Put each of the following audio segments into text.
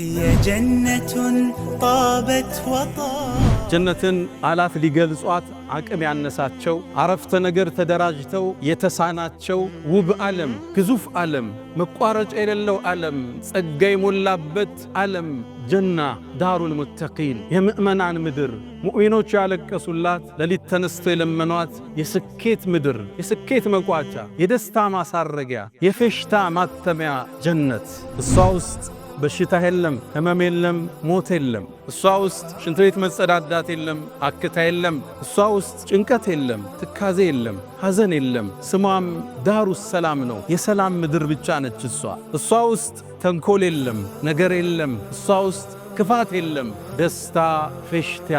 هي جنة طابت ጀነትን አላፍ ሊገልጿት አቅም ያነሳቸው አረፍተ ነገር ተደራጅተው የተሳናቸው ውብ ዓለም ግዙፍ ዓለም መቋረጫ የሌለው ዓለም ጸጋ የሞላበት ዓለም ጀና ዳሩል ሙተቂን የምእመናን ምድር ሙእሚኖች ያለቀሱላት ለሊት ተነስተው የለመኗት የስኬት ምድር የስኬት መቋጫ የደስታ ማሳረጊያ የፌሽታ ማተሚያ ጀነት እሷ ውስጥ በሽታ የለም ህመም የለም ሞት የለም እሷ ውስጥ ሽንት ቤት መጸዳዳት የለም አክታ የለም እሷ ውስጥ ጭንቀት የለም ትካዜ የለም ሐዘን የለም ስሟም ዳሩ ሰላም ነው የሰላም ምድር ብቻ ነች እሷ ውስጥ ተንኮል የለም ነገር የለም እሷ ውስጥ ክፋት የለም ደስታ ፌሽታ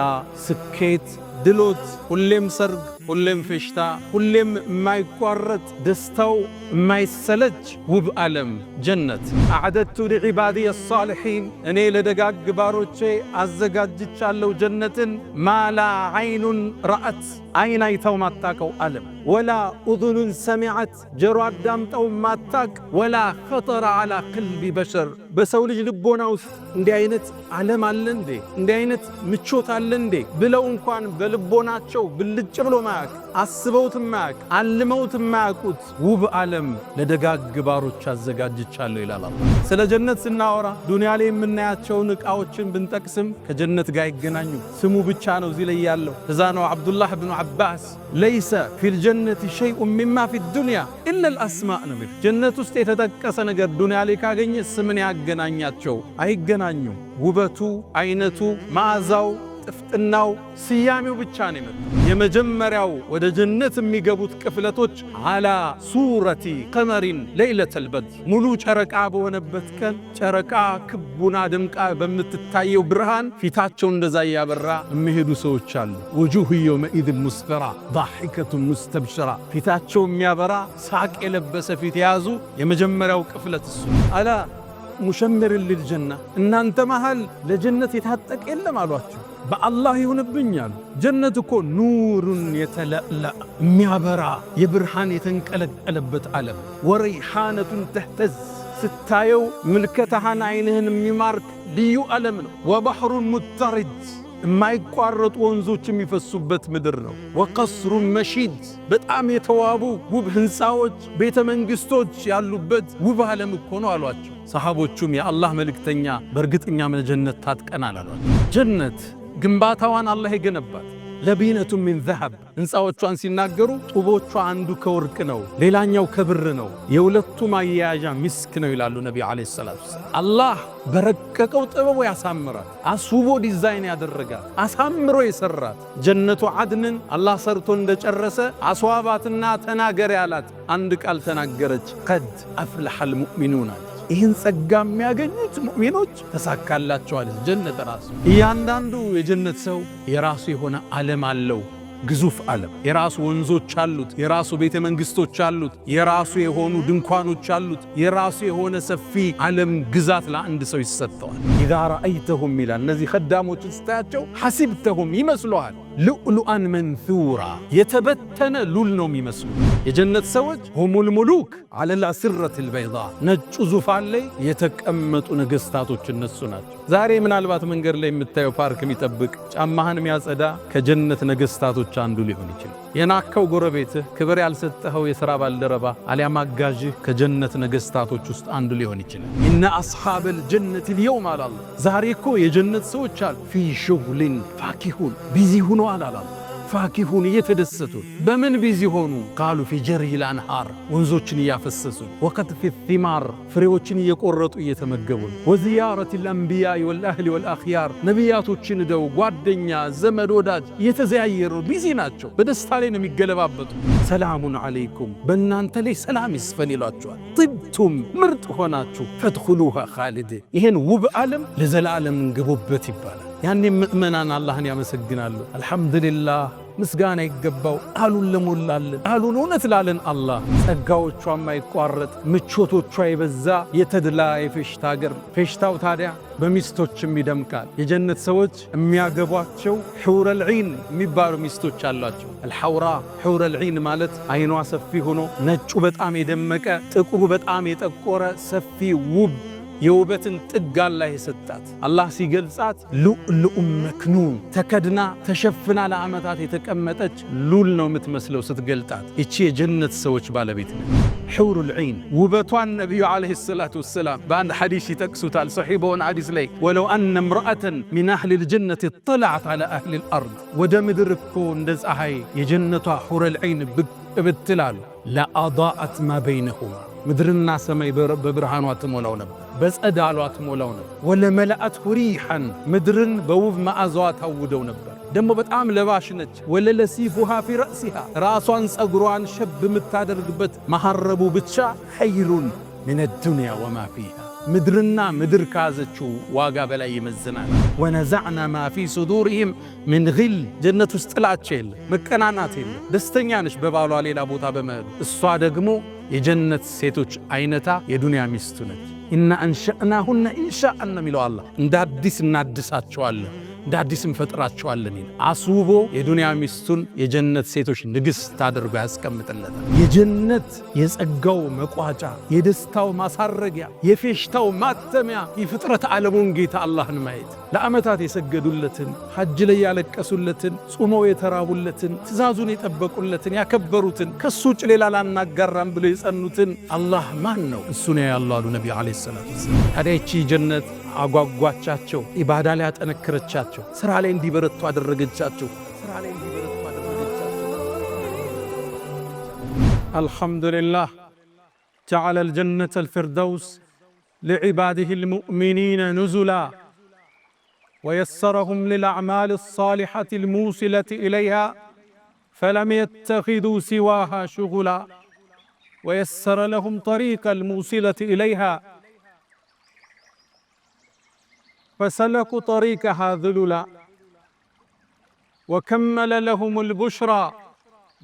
ስኬት ድሎት ሁሌም ሰርግ ሁሌም ፌሽታ ሁሌም የማይቋረጥ ደስታው የማይሰለች ውብ ዓለም ጀነት አዕደቱ ለዒባዲየ الصالحين እኔ ለደጋግ ባሮቼ አዘጋጅቻለሁ ጀነትን ማላ አይኑን ረአት አይን አይተው ማታቀው ዓለም ወላ ኡذن ሰሚዐት ጆሮ አዳምጠው ማታቅ ወላ خطر على قلب بشر በሰው ልጅ ልቦና ውስጥ እንዲህ አይነት ዓለም አለ እንዴ እንዲህ አይነት ምቾት አለ እንዴ ብለው እንኳን በልቦናቸው ብልጭ ብሎ ማያቅ አስበውት ማያቅ አልመውት ማያቁት ውብ ዓለም ለደጋግ ባሮች አዘጋጅቻለሁ ይላል አላህ። ስለ ጀነት ስናወራ ዱንያ ላይ የምናያቸውን ዕቃዎችን ብንጠቅስም ከጀነት ጋር ይገናኙ ስሙ ብቻ ነው እዚህ ላይ ያለው። እዛ ነው አብዱላህ ብኑ አባስ ለይሰ ፊል ጀነቲ ሸይኡን ሚማ ፊ ዱንያ ኢላ አልአስማእ ነው። ጀነት ውስጥ የተጠቀሰ ነገር ዱንያ ላይ ካገኘ ስምን ያገናኛቸው አይገናኙም። ውበቱ አይነቱ መዓዛው ጥፍጥናው ስያሜው ብቻ ነው የመጣው። የመጀመሪያው ወደ ጀነት የሚገቡት ቅፍለቶች አላ ሱረቲ ቀመሪን ለይለተል በድር ሙሉ ጨረቃ በሆነበት ቀን ጨረቃ ክቡና ደምቃ በምትታየው ብርሃን ፊታቸው እንደዛ ያበራ የሚሄዱ ሰዎች አሉ። ወጁሁ የውመኢዝ ሙስፈራ ضاحكة مستبشرة ፊታቸው የሚያበራ ሳቅ የለበሰ ፊት የያዙ የመጀመሪያው ቅፍለት እሱ አላ ሙሸምር للجنة እናንተ መሃል ለጀነት የታጠቀ የለም አሏቸው። በአላህ ይሁንብኛል ጀነት እኮ ኑሩን የተለላ የሚያበራ የብርሃን የተንቀለቀለበት ዓለም ወረይሓነቱን ተህተዝ ስታየው ምልከታህን አይንህን የሚማርክ ልዩ ዓለም ነው። ወባሕሩን ሙተሪድ የማይቋረጡ ወንዞች የሚፈሱበት ምድር ነው። ወቀስሩን መሺድ በጣም የተዋቡ ውብ ህንፃዎች ቤተ መንግስቶች ያሉበት ውብ ዓለም እኮ ነው አሏቸው። ሰሃቦቹም የአላህ መልእክተኛ በእርግጠኛ ጀነት ታጥቀናል አሏቸው። ጀነት ግንባታዋን አላህ የገነባት ለቢነቱ ሚን ዘሀብ ህንፃዎቿን ሲናገሩ ጡቦቿ አንዱ ከወርቅ ነው ሌላኛው ከብር ነው የሁለቱ ማያያዣ ሚስክ ነው ይላሉ ነብዩ አለይሂ ሰላቱ ወሰለም። አላህ በረቀቀው ጥበቡ ያሳምራል አስውቦ ዲዛይን ያደረጋል አሳምሮ የሰራት ጀነቱ አድንን አላህ ሰርቶ እንደጨረሰ አስዋባትና ተናገር ያላት አንድ ቃል ተናገረች ቀድ አፍለሐል ሙእሚኑን ይህን ጸጋ የሚያገኙት ሙእሚኖች ተሳካላቸዋል። ጀነት ራሱ እያንዳንዱ የጀነት ሰው የራሱ የሆነ ዓለም አለው ግዙፍ ዓለም የራሱ ወንዞች አሉት የራሱ ቤተ መንግስቶች አሉት የራሱ የሆኑ ድንኳኖች አሉት የራሱ የሆነ ሰፊ ዓለም ግዛት ለአንድ ሰው ይሰጠዋል። ኢዛ ረአይተሁም ይላል እነዚህ ኸዳሞችን ስታያቸው ሐሲብተሁም ይመስሉሃል ልኡሉአን መንሱራ የተበተነ ሉል ነው የሚመስሉ የጀነት ሰዎች ሁሙል ሙሉክ አለል አስረቲል በይዳ ነጩ ዙፋን ላይ የተቀመጡ ነገስታቶች እነሱ ናቸው። ዛሬ ምናልባት መንገድ ላይ የምታየው ፓርክ የሚጠብቅ ጫማህን የሚያጸዳ ከጀነት ነገስታቶች አንዱ ሊሆን ይችላል። የናከው ጎረቤትህ ክብር ያልሰጠኸው የሥራ ባልደረባ አሊያም አጋዥህ ከጀነት ነገስታቶች ውስጥ አንዱ ሊሆን ይችላል። ኢነ አስሓበል ጀነት ልየውም አላላ ዛሬ እኮ የጀነት ሰዎች አሉ ፊ ሹግሊን ፋኪሁን ቢዚ ሆነዋል አላላ ፋኪሁን እየተደሰቱ በምን ቢዚ ሆኑ ቃሉ ፊ ጀሪል አንሃር ወንዞችን እያፈሰሱ ወከትፊ ቲማር ፍሬዎችን እየቆረጡ እየተመገቡ ወዚያረት الانبياء والاهل والاخيار ነቢያቶችን ደው ጓደኛ ዘመድ ወዳጅ እየተዘያየሩ ቢዚ ናቸው በደስታ ላይ ነው የሚገለባበጡ። ሰላሙን አለይኩም በእናንተ ላይ ሰላም ይስፈን ይሏቸዋል። ጥብቱም ምርጥ ሆናችሁ ፈድኹሉሃ ኻሊድ ይሄን ውብ ዓለም ለዘላለም እንግቡበት ይባላል። ያኔ ምእመናን አላህን ያመሰግናሉ። አልሐምዱሊላህ ምስጋና ይገባው ቃሉን ለሞላልን ቃሉን እውነት ላለን አላህ ጸጋዎቿ የማይቋረጥ ምቾቶቿ የበዛ የተድላ የፌሽታ ሀገር ፌሽታው ታዲያ በሚስቶችም ይደምቃል። የጀነት ሰዎች የሚያገቧቸው ሑረል ዒን የሚባሉ ሚስቶች አሏቸው። አልሐውራ ሑረል ዒን ማለት አይኗ ሰፊ ሆኖ ነጩ በጣም የደመቀ ጥቁሩ በጣም የጠቆረ ሰፊ ውብ የውበትን ጥግ አላህ የሰጣት። አላህ ሲገልጻት ሉዕሉዕ መክኑን ተከድና ተሸፍና ለዓመታት የተቀመጠች ሉል ነው የምትመስለው ስትገልጣት። ይቺ የጀነት ሰዎች ባለቤት ነው። ሑሩል ዒን ውበቷን ነቢዩ ዓለይሂ ሰላቱ ወሰላም በአንድ ሐዲስ ይጠቅሱታል። ሰሒህ በሆነ ሐዲስ ላይ ወለው አነ እምረአተን ሚን አህሊል ጀነት ጠለዐት ዐላ አህሊል አርድ፣ ወደ ምድር እኮ እንደ ፀሐይ የጀነቷ ሑሩል ዒን ብቅ ብትላሉ ለአዳአት ማ በይነሁማ፣ ምድርና ሰማይ በብርሃኗ ትሞላው ነበር፣ በጸዳሏ ትሞላው ነበር። ወለመለአት ሪሐን፣ ምድርን በውብ መዓዛዋ ታውደው ነበር። ደግሞ በጣም ለባሽ ነች። ወለለሲፉሃ ፊ ረእሲሃ፣ ራሷን ጸጉሯን ሸብ የምታደርግበት መሐረቡ ብቻ ኸይሩን ሚነ ዱንያ ወማ ፊሃ፣ ምድርና ምድር ካዘችው ዋጋ በላይ ይመዝናል። ወነዛዕና ማ ፊ ሱዱሪሂም ምን ግል፣ ጀነት ውስጥ ጥላቻ የለ፣ መቀናናት የለ። ደስተኛ ነች በባሏ ሌላ ቦታ በመሄዱ። እሷ ደግሞ የጀነት ሴቶች አይነታ የዱንያ ሚስቱ ነች። ኢና አንሸእናሁነ ኢንሻአን የሚለው አላህ እንደ አዲስ እናድሳቸዋለን፣ እንደ አዲስ እንፈጥራቸዋለን። አስውቦ የዱንያ ሚስቱን የጀነት ሴቶች ንግሥት አድርጎ ያስቀምጥለታል። የጀነት የጸጋው መቋጫ፣ የደስታው ማሳረጊያ፣ የፌሽታው ማተሚያ የፍጥረት ዓለሙን ጌታ አላህን ማየት፣ ለዓመታት የሰገዱለትን፣ ሐጅ ላይ ያለቀሱለትን፣ ጾመው የተራቡለትን፣ ትእዛዙን የጠበቁለትን፣ ያከበሩትን፣ ከሱ ውጭ ሌላ ላናጋራም ብለው የጸኑትን አላህ ማን ነው? እሱ ነው ያለው አሉ ነቢ ዓለይሂ ሰላቱ ወሰላም። ታዲያ ይቺ ጀነት አጓጓቻቸው፣ ኢባዳ ላይ ያጠነከረቻቸው፣ ስራ ላይ እንዲበረቱ አደረገቻቸው። አልሐምዱሊላህ ጀዐለ አልጀነተ አልፊርደውስ ሊዕባዲሂ አልሙእሚኒነ ኑዙላ ወየሰረሁም ሊልአዕማሊ አሳሊሐቲ አልሙውሲለቲ ኢለይሃ ፈለም የተኺዙ ሲዋሃ ሹጉላ ወየሰረ ለሁም ጠሪቀ አልሙውሲለቲ ኢለይሃ فسلكوا طريقها ذللا وكمل لهم البشرى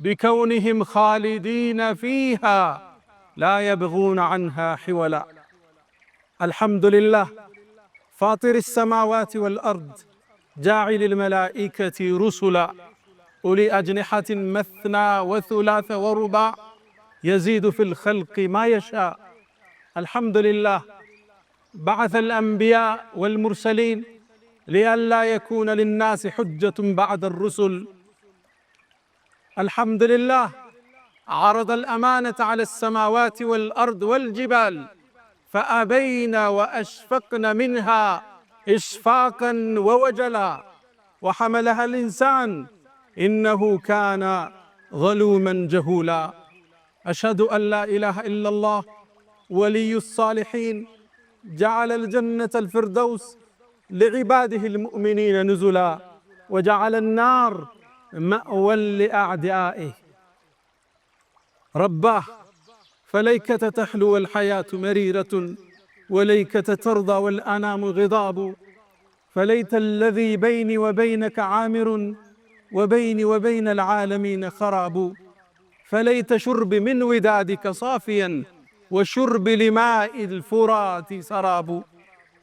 بكونهم خالدين فيها لا يبغون عنها حولا. الحمد لله فاطر السماوات والأرض جاعل الملائكة رسلا أولي أجنحة مثنى وثلاث ورباع يزيد في الخلق ما يشاء. الحمد لله بعث الأنبياء والمرسلين لئلا يكون للناس حجة بعد الرسل. الحمد لله عرض الأمانة على السماوات والأرض والجبال فأبين وأشفقن منها إشفاقا ووجلا وحملها الإنسان إنه كان ظلوما جهولا. أشهد أن لا إله إلا الله ولي الصالحين جعل الجنة الفردوس لعباده المؤمنين نزلا وجعل النار مأوى لأعدائه. رباه فليكة تحلو والحياة مريرة وليكة ترضى والأنام غضاب. فليت الذي بيني وبينك عامر وبيني وبين العالمين خراب. فليت شرب من ودادك صافيا وشرب لماء الفرات سراب.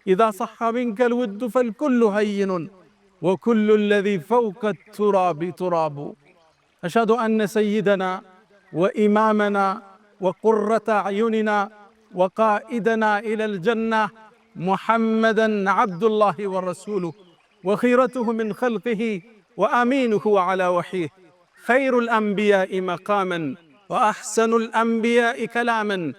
إذا صح منك الود فالكل هين وكل الذي فوق التراب تراب. أشهد أن سيدنا وإمامنا وقرة أعيننا وقائدنا إلى الجنة محمدًا عبد الله ورسوله وخيرته من خلقه وأمينه على وحيه، خير الأنبياء مقامًا وأحسن الأنبياء كلامًا،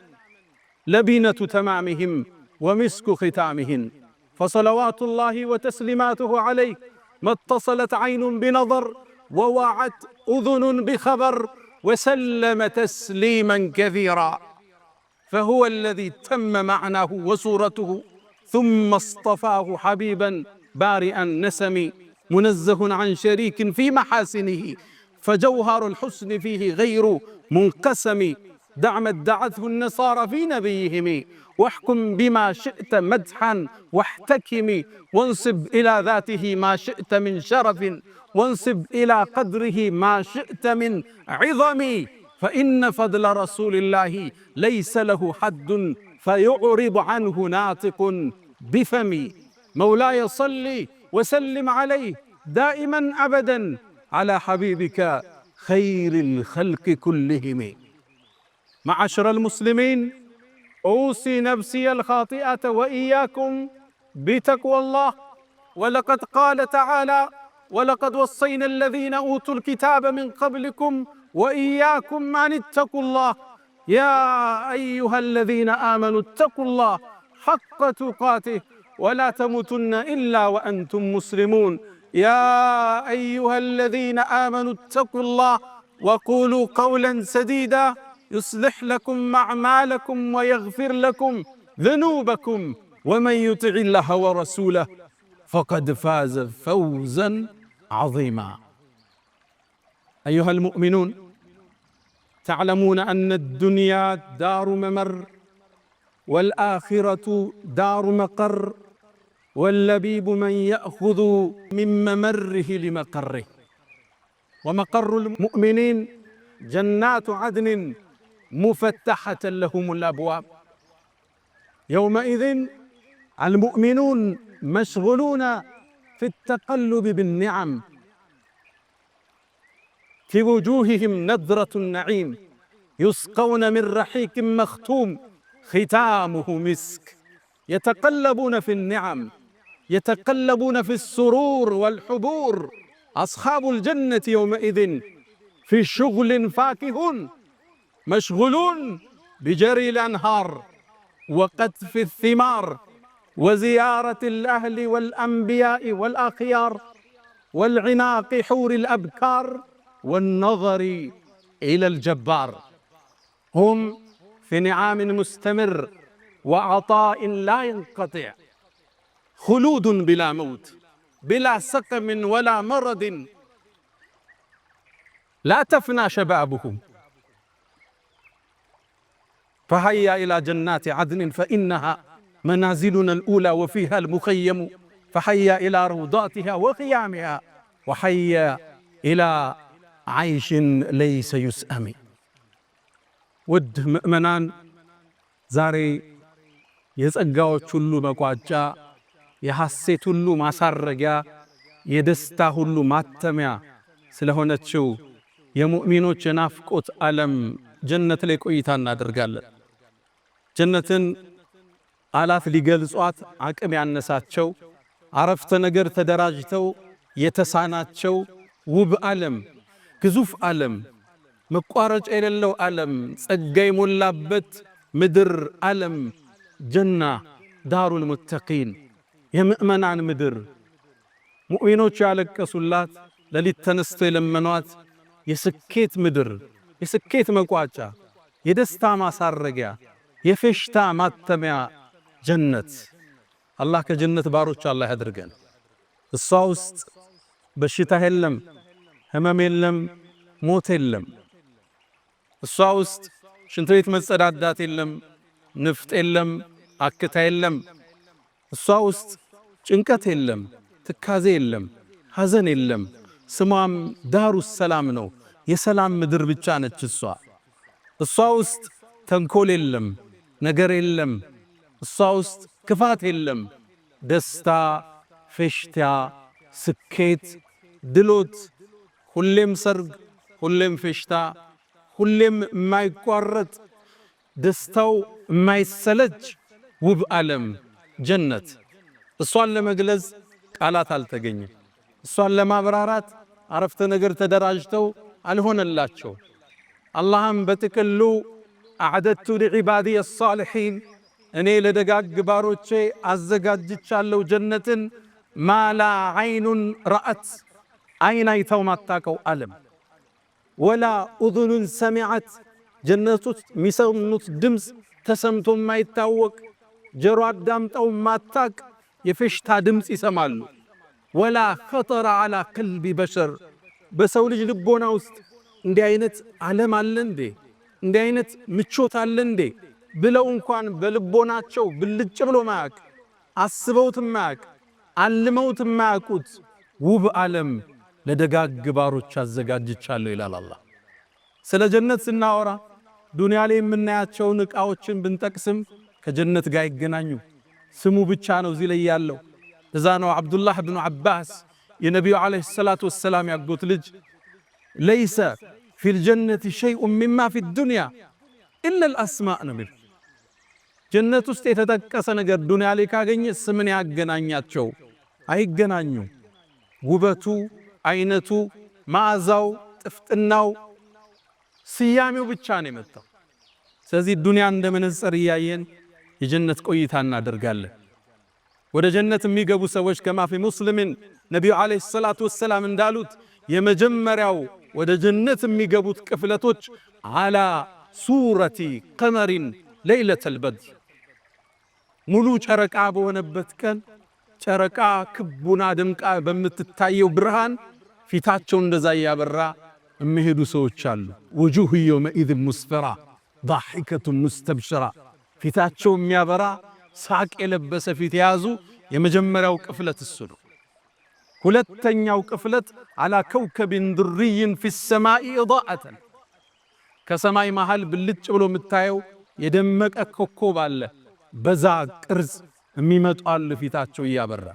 لبنة تمامهم ومسك ختامهم. فصلوات الله وتسليماته عليه ما اتصلت عين بنظر ووعت أذن بخبر وسلم تسليما كثيرا. فهو الذي تم معناه وصورته ثم اصطفاه حبيبا بارئا نسمي منزه عن شريك في محاسنه فجوهر الحسن فيه غير منقسم. دع ما ادعته النصارى في نبيهم واحكم بما شئت مدحا واحتكم وانصب إلى ذاته ما شئت من شرف وانصب إلى قدره ما شئت من عظم. فإن فضل رسول الله ليس له حد فيعرض عنه ناطق بفمي. مولاي صل وسلم عليه دائما أبدا على حبيبك خير الخلق كلهم. معاشر المسلمين، أوصي نفسي الخاطئة وإياكم بتقوى الله. ولقد قال تعالى: ولقد وصينا الذين أوتوا الكتاب من قبلكم وإياكم أن اتقوا الله يا أيها الذين آمنوا اتقوا الله حق تقاته ولا تموتن إلا وأنتم مسلمون. يا أيها الذين آمنوا اتقوا الله وقولوا قولا سديدا يصلح لكم أعمالكم ويغفر لكم ذنوبكم ومن يطع الله ورسوله فقد فاز فوزا عظيما. أيها المؤمنون، تعلمون أن الدنيا دار ممر والآخرة دار مقر، واللبيب من يأخذ من ممره لمقره. ومقر المؤمنين جنات عدن مفتحة لهم الأبواب. يومئذ المؤمنون مشغولون في التقلب بالنعم، في وجوههم نضرة النعيم، يسقون من رحيق مختوم ختامه مسك. يتقلبون في النعم، يتقلبون في السرور والحبور. أصحاب الجنة يومئذ في شغل فاكهون، مشغولون بجري الأنهار وقطف الثمار وزيارة الأهل والأنبياء والأخيار والعناق حور الأبكار والنظر إلى الجبار. هم في نعام مستمر وعطاء لا ينقطع، خلود بلا موت، بلا سقم ولا مرض، لا تفنى شبابهم. فهيا إلى جنات عدن فإنها منازلنا الأولى وفيها المخيم، فهيا إلى روضاتها وخيامها، وهيا إلى عيش ليس يسأم. ውድ ምእመናን፣ ዛሬ የጸጋዎች ሁሉ መቋጫ፣ የሐሴት ሁሉ ማሳረጊያ፣ የደስታ ሁሉ ማተሚያ ስለሆነችው የሙእሚኖች የናፍቆት ዓለም ጀነት ላይ ቆይታ እናደርጋለን። ጀነትን ቃላት ሊገልጿት አቅም ያነሳቸው፣ አረፍተ ነገር ተደራጅተው የተሳናቸው ውብ ዓለም፣ ግዙፍ ዓለም፣ መቋረጫ የሌለው ዓለም፣ ጸጋ የሞላበት ምድር ዓለም ጀና ዳሩል ሙተቂን፣ የምእመናን ምድር፣ ሙእሚኖች ያለቀሱላት፣ ለሊት ተነስተው የለመኗት የስኬት ምድር፣ የስኬት መቋጫ፣ የደስታ ማሳረጊያ፣ የፌሽታ ማተሚያ ጀነት። አላህ ከጀነት ባሮች አላህ ያድርገን። እሷ ውስጥ በሽታ የለም፣ ህመም የለም፣ ሞት የለም። እሷ ውስጥ ሽንት ቤት መጸዳዳት የለም፣ ንፍጥ የለም፣ አክታ የለም። እሷ ውስጥ ጭንቀት የለም፣ ትካዜ የለም፣ ሐዘን የለም። ስሟም ዳሩ ሰላም ነው፣ የሰላም ምድር ብቻ ነች እሷ። እሷ ውስጥ ተንኮል የለም፣ ነገር የለም። እሷ ውስጥ ክፋት የለም። ደስታ፣ ፌሽታ፣ ስኬት፣ ድሎት፣ ሁሌም ሰርግ፣ ሁሌም ፌሽታ፣ ሁሌም የማይቋረጥ ደስታው የማይሰለች ውብ ዓለም ጀነት። እሷን ለመግለጽ ቃላት አልተገኘም። እሷን ለማብራራት አረፍተ ነገር ተደራጅተው አልሆነላቸው። አላህም በጥቅሉ አዕደቱ ሊዒባዲየ አሳሊሒን፣ እኔ ለደጋግ ባሮቼ አዘጋጅቻለሁ ጀነትን፣ ማላ ዓይኑን ረአት፣ ዓይን አይተው ማታቀው ዓለም፣ ወላ ኡዙኑን ሰሚዐት፣ ጀነቶች የሚሰሙት ድምፅ ተሰምቶ የማይታወቅ ጀሮ አዳምጠው ማታቅ የፌሽታ ድምፅ ይሰማሉ። ወላ ኸጠረ ዓላ ቀልቢ በሸር፣ በሰው ልጅ ልቦና ውስጥ እንዲህ አይነት ዓለም አለ እንዴ? እንዲህ አይነት ምቾት አለ እንዴ ብለው እንኳን በልቦናቸው ብልጭ ብሎ ማያቅ፣ አስበውት ማያቅ፣ አልመውት ማያቁት ውብ ዓለም ለደጋግ ባሮች አዘጋጅቻለሁ ይላል አላህ። ስለ ጀነት ስናወራ ዱንያ ላይ የምናያቸውን ዕቃዎችን ብንጠቅስም ከጀነት ጋር ይገናኙ። ስሙ ብቻ ነው እዚህ ላይ ያለው። እዛ ነው አብዱላህ ብኑ ዓባስ የነቢዩ ዓለይሂ ሰላቱ ወሰላም ያጎት ልጅ ለይሰ ፊል ጀነቲ ሸይኡን ሚማ ፊ ዱንያ ኢላ አልአስማእ ነው የሚል። ጀነት ውስጥ የተጠቀሰ ነገር ዱንያ ላይ ካገኘ ስምን ያገናኛቸው? አይገናኙ። ውበቱ፣ አይነቱ፣ መዓዛው፣ ጥፍጥናው፣ ስያሜው ብቻ ነው የመጣው። ስለዚህ ዱንያ እንደ መነጽር እያየን የጀነት ቆይታ እናደርጋለን። ወደ ጀነት የሚገቡ ሰዎች ከማ ፊ ሙስሊምን ነቢዩ ዓለይሂ ሰላቱ ወሰላም እንዳሉት የመጀመሪያው ወደ ጀነት የሚገቡት ቅፍለቶች አላ ሱረቲ ቀመሪን ለይለተል በድር፣ ሙሉ ጨረቃ በሆነበት ቀን ጨረቃ ክቡና ደምቃ በምትታየው ብርሃን ፊታቸው እንደዛ ያበራ የሚሄዱ ሰዎች አሉ። ውጁህ የውመኢዝ ሙስፈራ ضاحከቱ ሙስተብሽራ፣ ፊታቸው የሚያበራ ሳቅ የለበሰ ፊት የያዙ የመጀመሪያው ቅፍለት እሱ ነው። ሁለተኛው ቅፍለት አላ ከውከብን ድርይን ፊ ሰማኢ ኢዳአተን፣ ከሰማይ መሃል ብልጭ ብሎ የምታየው የደመቀ ኮከብ አለ። በዛ ቅርጽ የሚመጡ አሉ ፊታቸው እያበራ።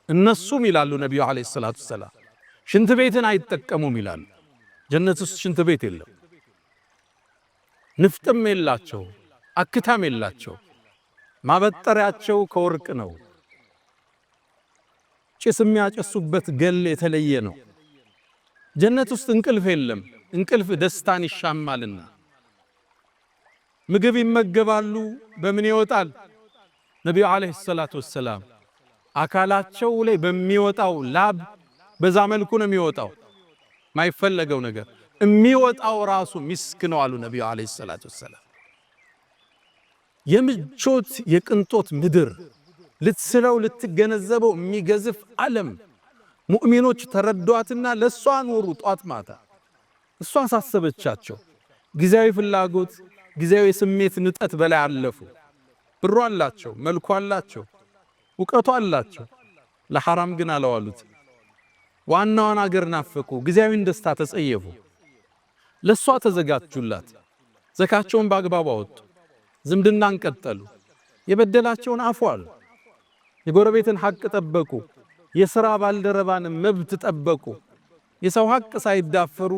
እነሱም ይላሉ ነቢዩ ዓለይሂ ሰላቱ ወሰላም ሽንት ቤትን አይጠቀሙም ይላሉ። ጀነት ውስጥ ሽንት ቤት የለም። ንፍጥም የላቸው፣ አክታም የላቸው። ማበጠሪያቸው ከወርቅ ነው። ጭስ የሚያጨሱበት ገል የተለየ ነው። ጀነት ውስጥ እንቅልፍ የለም። እንቅልፍ ደስታን ይሻማልና ምግብ ይመገባሉ። በምን ይወጣል? ነቢዩ ዓለይሂ ሰላቱ ወሰላም አካላቸው ላይ በሚወጣው ላብ በዛ መልኩ ነው የሚወጣው። ማይፈለገው ነገር የሚወጣው ራሱ ሚስክ ነው አሉ ነቢዩ ዓለይሂ ሰላቱ ወሰላም። የምቾት የቅንጦት ምድር ልትስለው ልትገነዘበው የሚገዝፍ ዓለም ሙእሚኖች ተረዷትና ለሷ ኖሩ ጧት ማታ። እሷ አሳሰበቻቸው። ጊዜያዊ ፍላጎት፣ ጊዜያዊ ስሜት ንጠት በላይ አለፉ። ብሩ አላቸው፣ መልኩ አላቸው፣ ዕውቀቱ አላቸው። ለሐራም ግን አለዋሉት። ዋናውን አገር ናፈቁ። ጊዜያዊን ደስታ ተጸየፉ። ለሷ ተዘጋጁላት። ዘካቸውን በአግባቡ አወጡ። ዝምድናን ቀጠሉ። የበደላቸውን አፉ አሉ። የጎረቤትን ሐቅ ጠበቁ። የሥራ ባልደረባን መብት ጠበቁ። የሰው ሐቅ ሳይዳፈሩ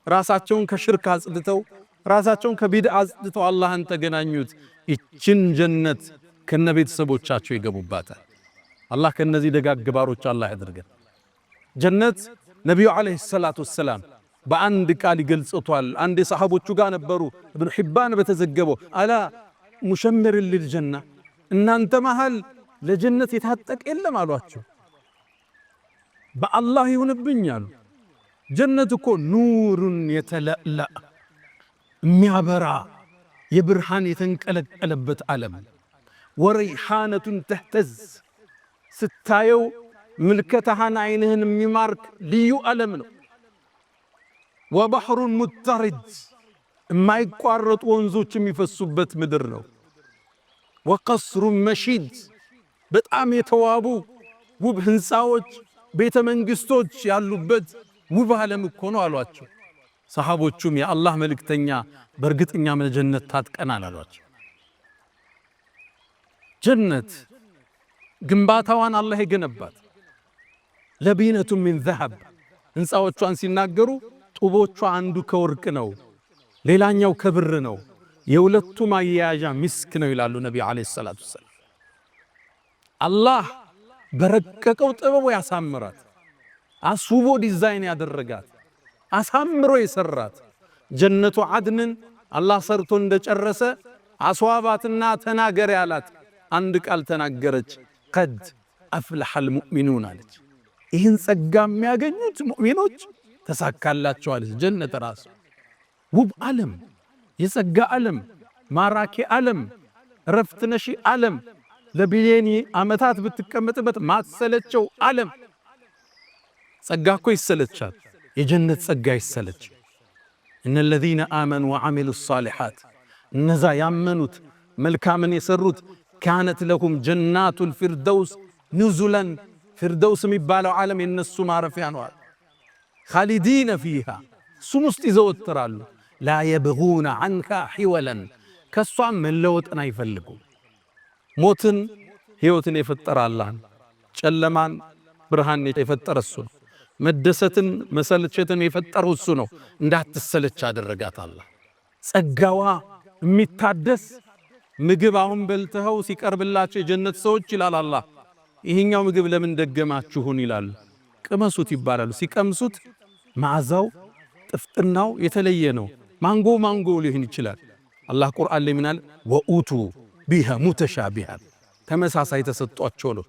ራሳቸውን ከሽርክ አጽድተው ራሳቸውን ከቢድዓ አጽድተው አላህን ተገናኙት። ይችን ጀነት ከነቤተሰቦቻቸው ይገቡባታል። አላህ ከነዚህ ደጋግ ባሮች አላህ ያድርገን። ጀነት ነቢዩ ዓለይሂ ሰላቱ ወሰላም በአንድ ቃል ይገልጹታል። አንድ የሰሃቦቹ ጋር ነበሩ። ኢብኑ ሒባን በተዘገበው አላ ሙሸምር ልልጀና፣ እናንተ መሃል ለጀነት የታጠቀ የለም አሏቸው። በአላህ ይሁንብኝ አሉ። ጀነት እኮ ኑሩን የተለእላ የሚያበራ የብርሃን የተንቀለቀለበት ዓለም፣ ወረይሓነቱን ተህተዝ ስታየው ምልከታህን አይንህን የሚማርክ ልዩ ዓለም ነው። ወባሕሩን ሙተሪድ የማይቋረጡ ወንዞች የሚፈሱበት ምድር ነው። ወቀስሩን መሺድ በጣም የተዋቡ ውብ ህንፃዎች፣ ቤተ መንግስቶች ያሉበት ውብ ዓለም እኮ ነው አሏቸው። ሰሃቦቹም የአላህ መልእክተኛ በእርግጠኛ ጀነት ታጥቀናል አሏቸው። ጀነት ግንባታዋን አላህ የገነባት ለቢነቱ ሚን ዘሀብ፣ ህንፃዎቿን ሲናገሩ ጡቦቿ አንዱ ከወርቅ ነው፣ ሌላኛው ከብር ነው፣ የሁለቱ ማያያዣ ሚስክ ነው ይላሉ ነቢዩ ዓለይሂ ሰላቱ ወሰላም። አላህ በረቀቀው ጥበቡ ያሳምራት፣ አስውቦ ዲዛይን ያደረጋት፣ አሳምሮ የሰራት ጀነቱ አድንን አላህ ሰርቶ እንደጨረሰ አስዋባትና ተናገር ያላት አንድ ቃል ተናገረች። ቀድ አፍለሐል ሙእሚኑን አለች። ይህን ጸጋ የሚያገኙት ሙእሚኖች ተሳካላቸው አለች። ጀነት ራሱ ውብ ዓለም፣ የጸጋ ዓለም፣ ማራኪ ዓለም፣ ረፍት ነሺ ዓለም፣ ለቢሊየን ዓመታት ብትቀመጥበት ማትሰለቸው ዓለም። ጸጋ እኮ ይሰለቻል፣ የጀነት ጸጋ ይሰለች። እነ ለዚነ አመኑ ወዐሚሉ ሷሊሓት፣ እነዛ ያመኑት መልካምን የሰሩት ካነት ለሁም ጀናቱል ፊርደውስ ኑዙለን፣ ፊርደውስ የሚባለው ዓለም የነሱ ማረፊያ ነው። ኻሊዲነ ፊሃ፣ እሱም ውስጥ ይዘወትራሉ። ላ የብጉነ ዐንሃ ሒወለን፣ ከሷም መለወጥን አይፈልጉም። ሞትን ሕይወትን የፈጠረ አላህ ነው። ጨለማን ብርሃን የፈጠረ እሱ ነው። መደሰትን መሰልቸትን የፈጠረው እሱ ነው። እንዳትሰለች አደረጋት አላህ። ጸጋዋ የሚታደስ ምግብ አሁን በልተው ሲቀርብላቸው የጀነት ሰዎች ይላል አላህ ይሄኛው ምግብ ለምን ደገማችሁን ይላል። ቅመሱት ይባላሉ። ሲቀምሱት መዓዛው ጥፍጥናው የተለየ ነው። ማንጎ ሊሆን ይችላል። አላህ ቁርአን ላይ ምናል ወኡቱ ቢሃ ሙተሻቢሃን ተመሳሳይ ተሰጧቸው ነው።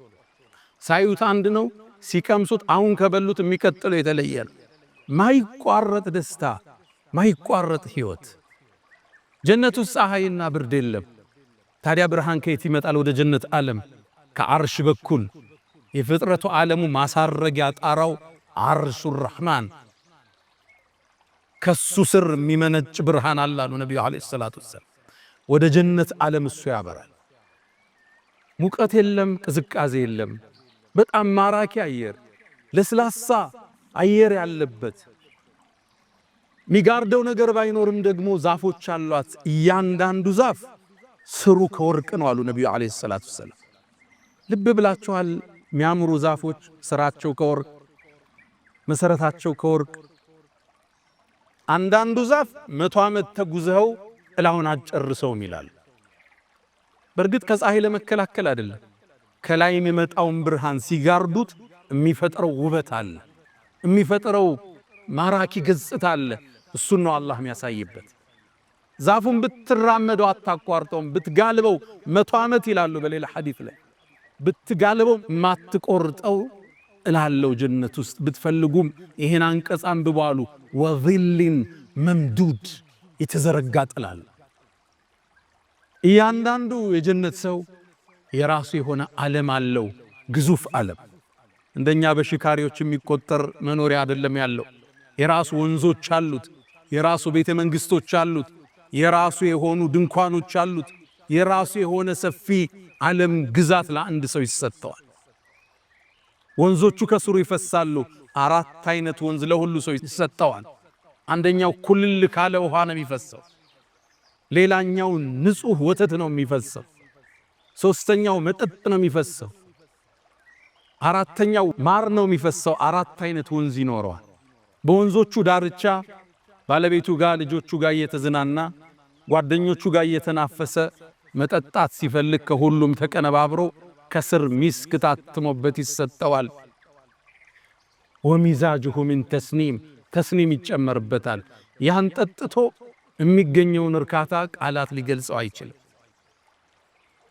ሳዩት አንድ ነው፣ ሲቀምሱት አሁን ከበሉት የሚቀጥለው የተለየ ነው። ማይቋረጥ ደስታ፣ ማይቋረጥ ህይወት። ጀነት ውስጥ ፀሐይና ብርድ የለም። ታዲያ ብርሃን ከየት ይመጣል? ወደ ጀነት ዓለም ከአርሽ በኩል የፍጥረቱ ዓለሙ ማሳረጊያ ጣራው አርሹ ረሕማን ከሱ ስር የሚመነጭ ብርሃን አላሉ ነቢዩ ዓለይሂ ሰላቱ ወሰላም። ወደ ጀነት ዓለም እሱ ያበራል። ሙቀት የለም፣ ቅዝቃዜ የለም። በጣም ማራኪ አየር፣ ለስላሳ አየር ያለበት ሚጋርደው ነገር ባይኖርም ደግሞ ዛፎች አሏት። እያንዳንዱ ዛፍ ስሩ ከወርቅ ነው አሉ ነቢዩ ዓለይሂ ሰላቱ ወሰላም። ልብ ብላችኋል? የሚያምሩ ዛፎች ስራቸው ከወርቅ መሰረታቸው ከወርቅ። አንዳንዱ ዛፍ 100 ዓመት ተጉዘው ጥላውን አጨርሰውም ይላል። በእርግጥ ከፀሐይ ለመከላከል አይደለም፣ ከላይ የሚመጣውን ብርሃን ሲጋርዱት የሚፈጥረው ውበት አለ፣ የሚፈጥረው ማራኪ ገጽታ አለ። እሱን ነው አላህ የሚያሳይበት። ዛፉን ብትራመደው አታቋርጠውም፣ ብትጋልበው 100 ዓመት ይላሉ በሌላ ሐዲስ ላይ ብትጋልበው ማትቆርጠው እላለው ጀነት ውስጥ ብትፈልጉም ይሄን አንቀጽ አንብባሉ። ወዚልን መምዱድ የተዘረጋ ጥላል። እያንዳንዱ የጀነት ሰው የራሱ የሆነ ዓለም አለው፣ ግዙፍ ዓለም። እንደኛ በሽካሪዎች የሚቆጠር መኖሪያ አይደለም ያለው። የራሱ ወንዞች አሉት፣ የራሱ ቤተ መንግስቶች አሉት፣ የራሱ የሆኑ ድንኳኖች አሉት። የራሱ የሆነ ሰፊ ዓለም ግዛት ለአንድ ሰው ይሰጠዋል። ወንዞቹ ከስሩ ይፈሳሉ። 4 አይነት ወንዝ ለሁሉ ሰው ይሰጠዋል። አንደኛው ኩልል ካለ ውሃ ነው የሚፈሰው። ሌላኛው ንጹህ ወተት ነው የሚፈሰው። ሶስተኛው መጠጥ ነው የሚፈሰው። አራተኛው ማር ነው የሚፈሰው። 4 አይነት ወንዝ ይኖረዋል። በወንዞቹ ዳርቻ ባለቤቱ ጋር ልጆቹ ጋር እየተዝናና ጓደኞቹ ጋር እየተናፈሰ መጠጣት ሲፈልግ ከሁሉም ተቀነባብሮ ከስር ሚስክ ታትሞበት ይሰጠዋል። ወሚዛጁሁ ሚን ተስኒም ይጨመርበታል። ያን ጠጥቶ የሚገኘውን እርካታ ቃላት ሊገልጸው አይችልም።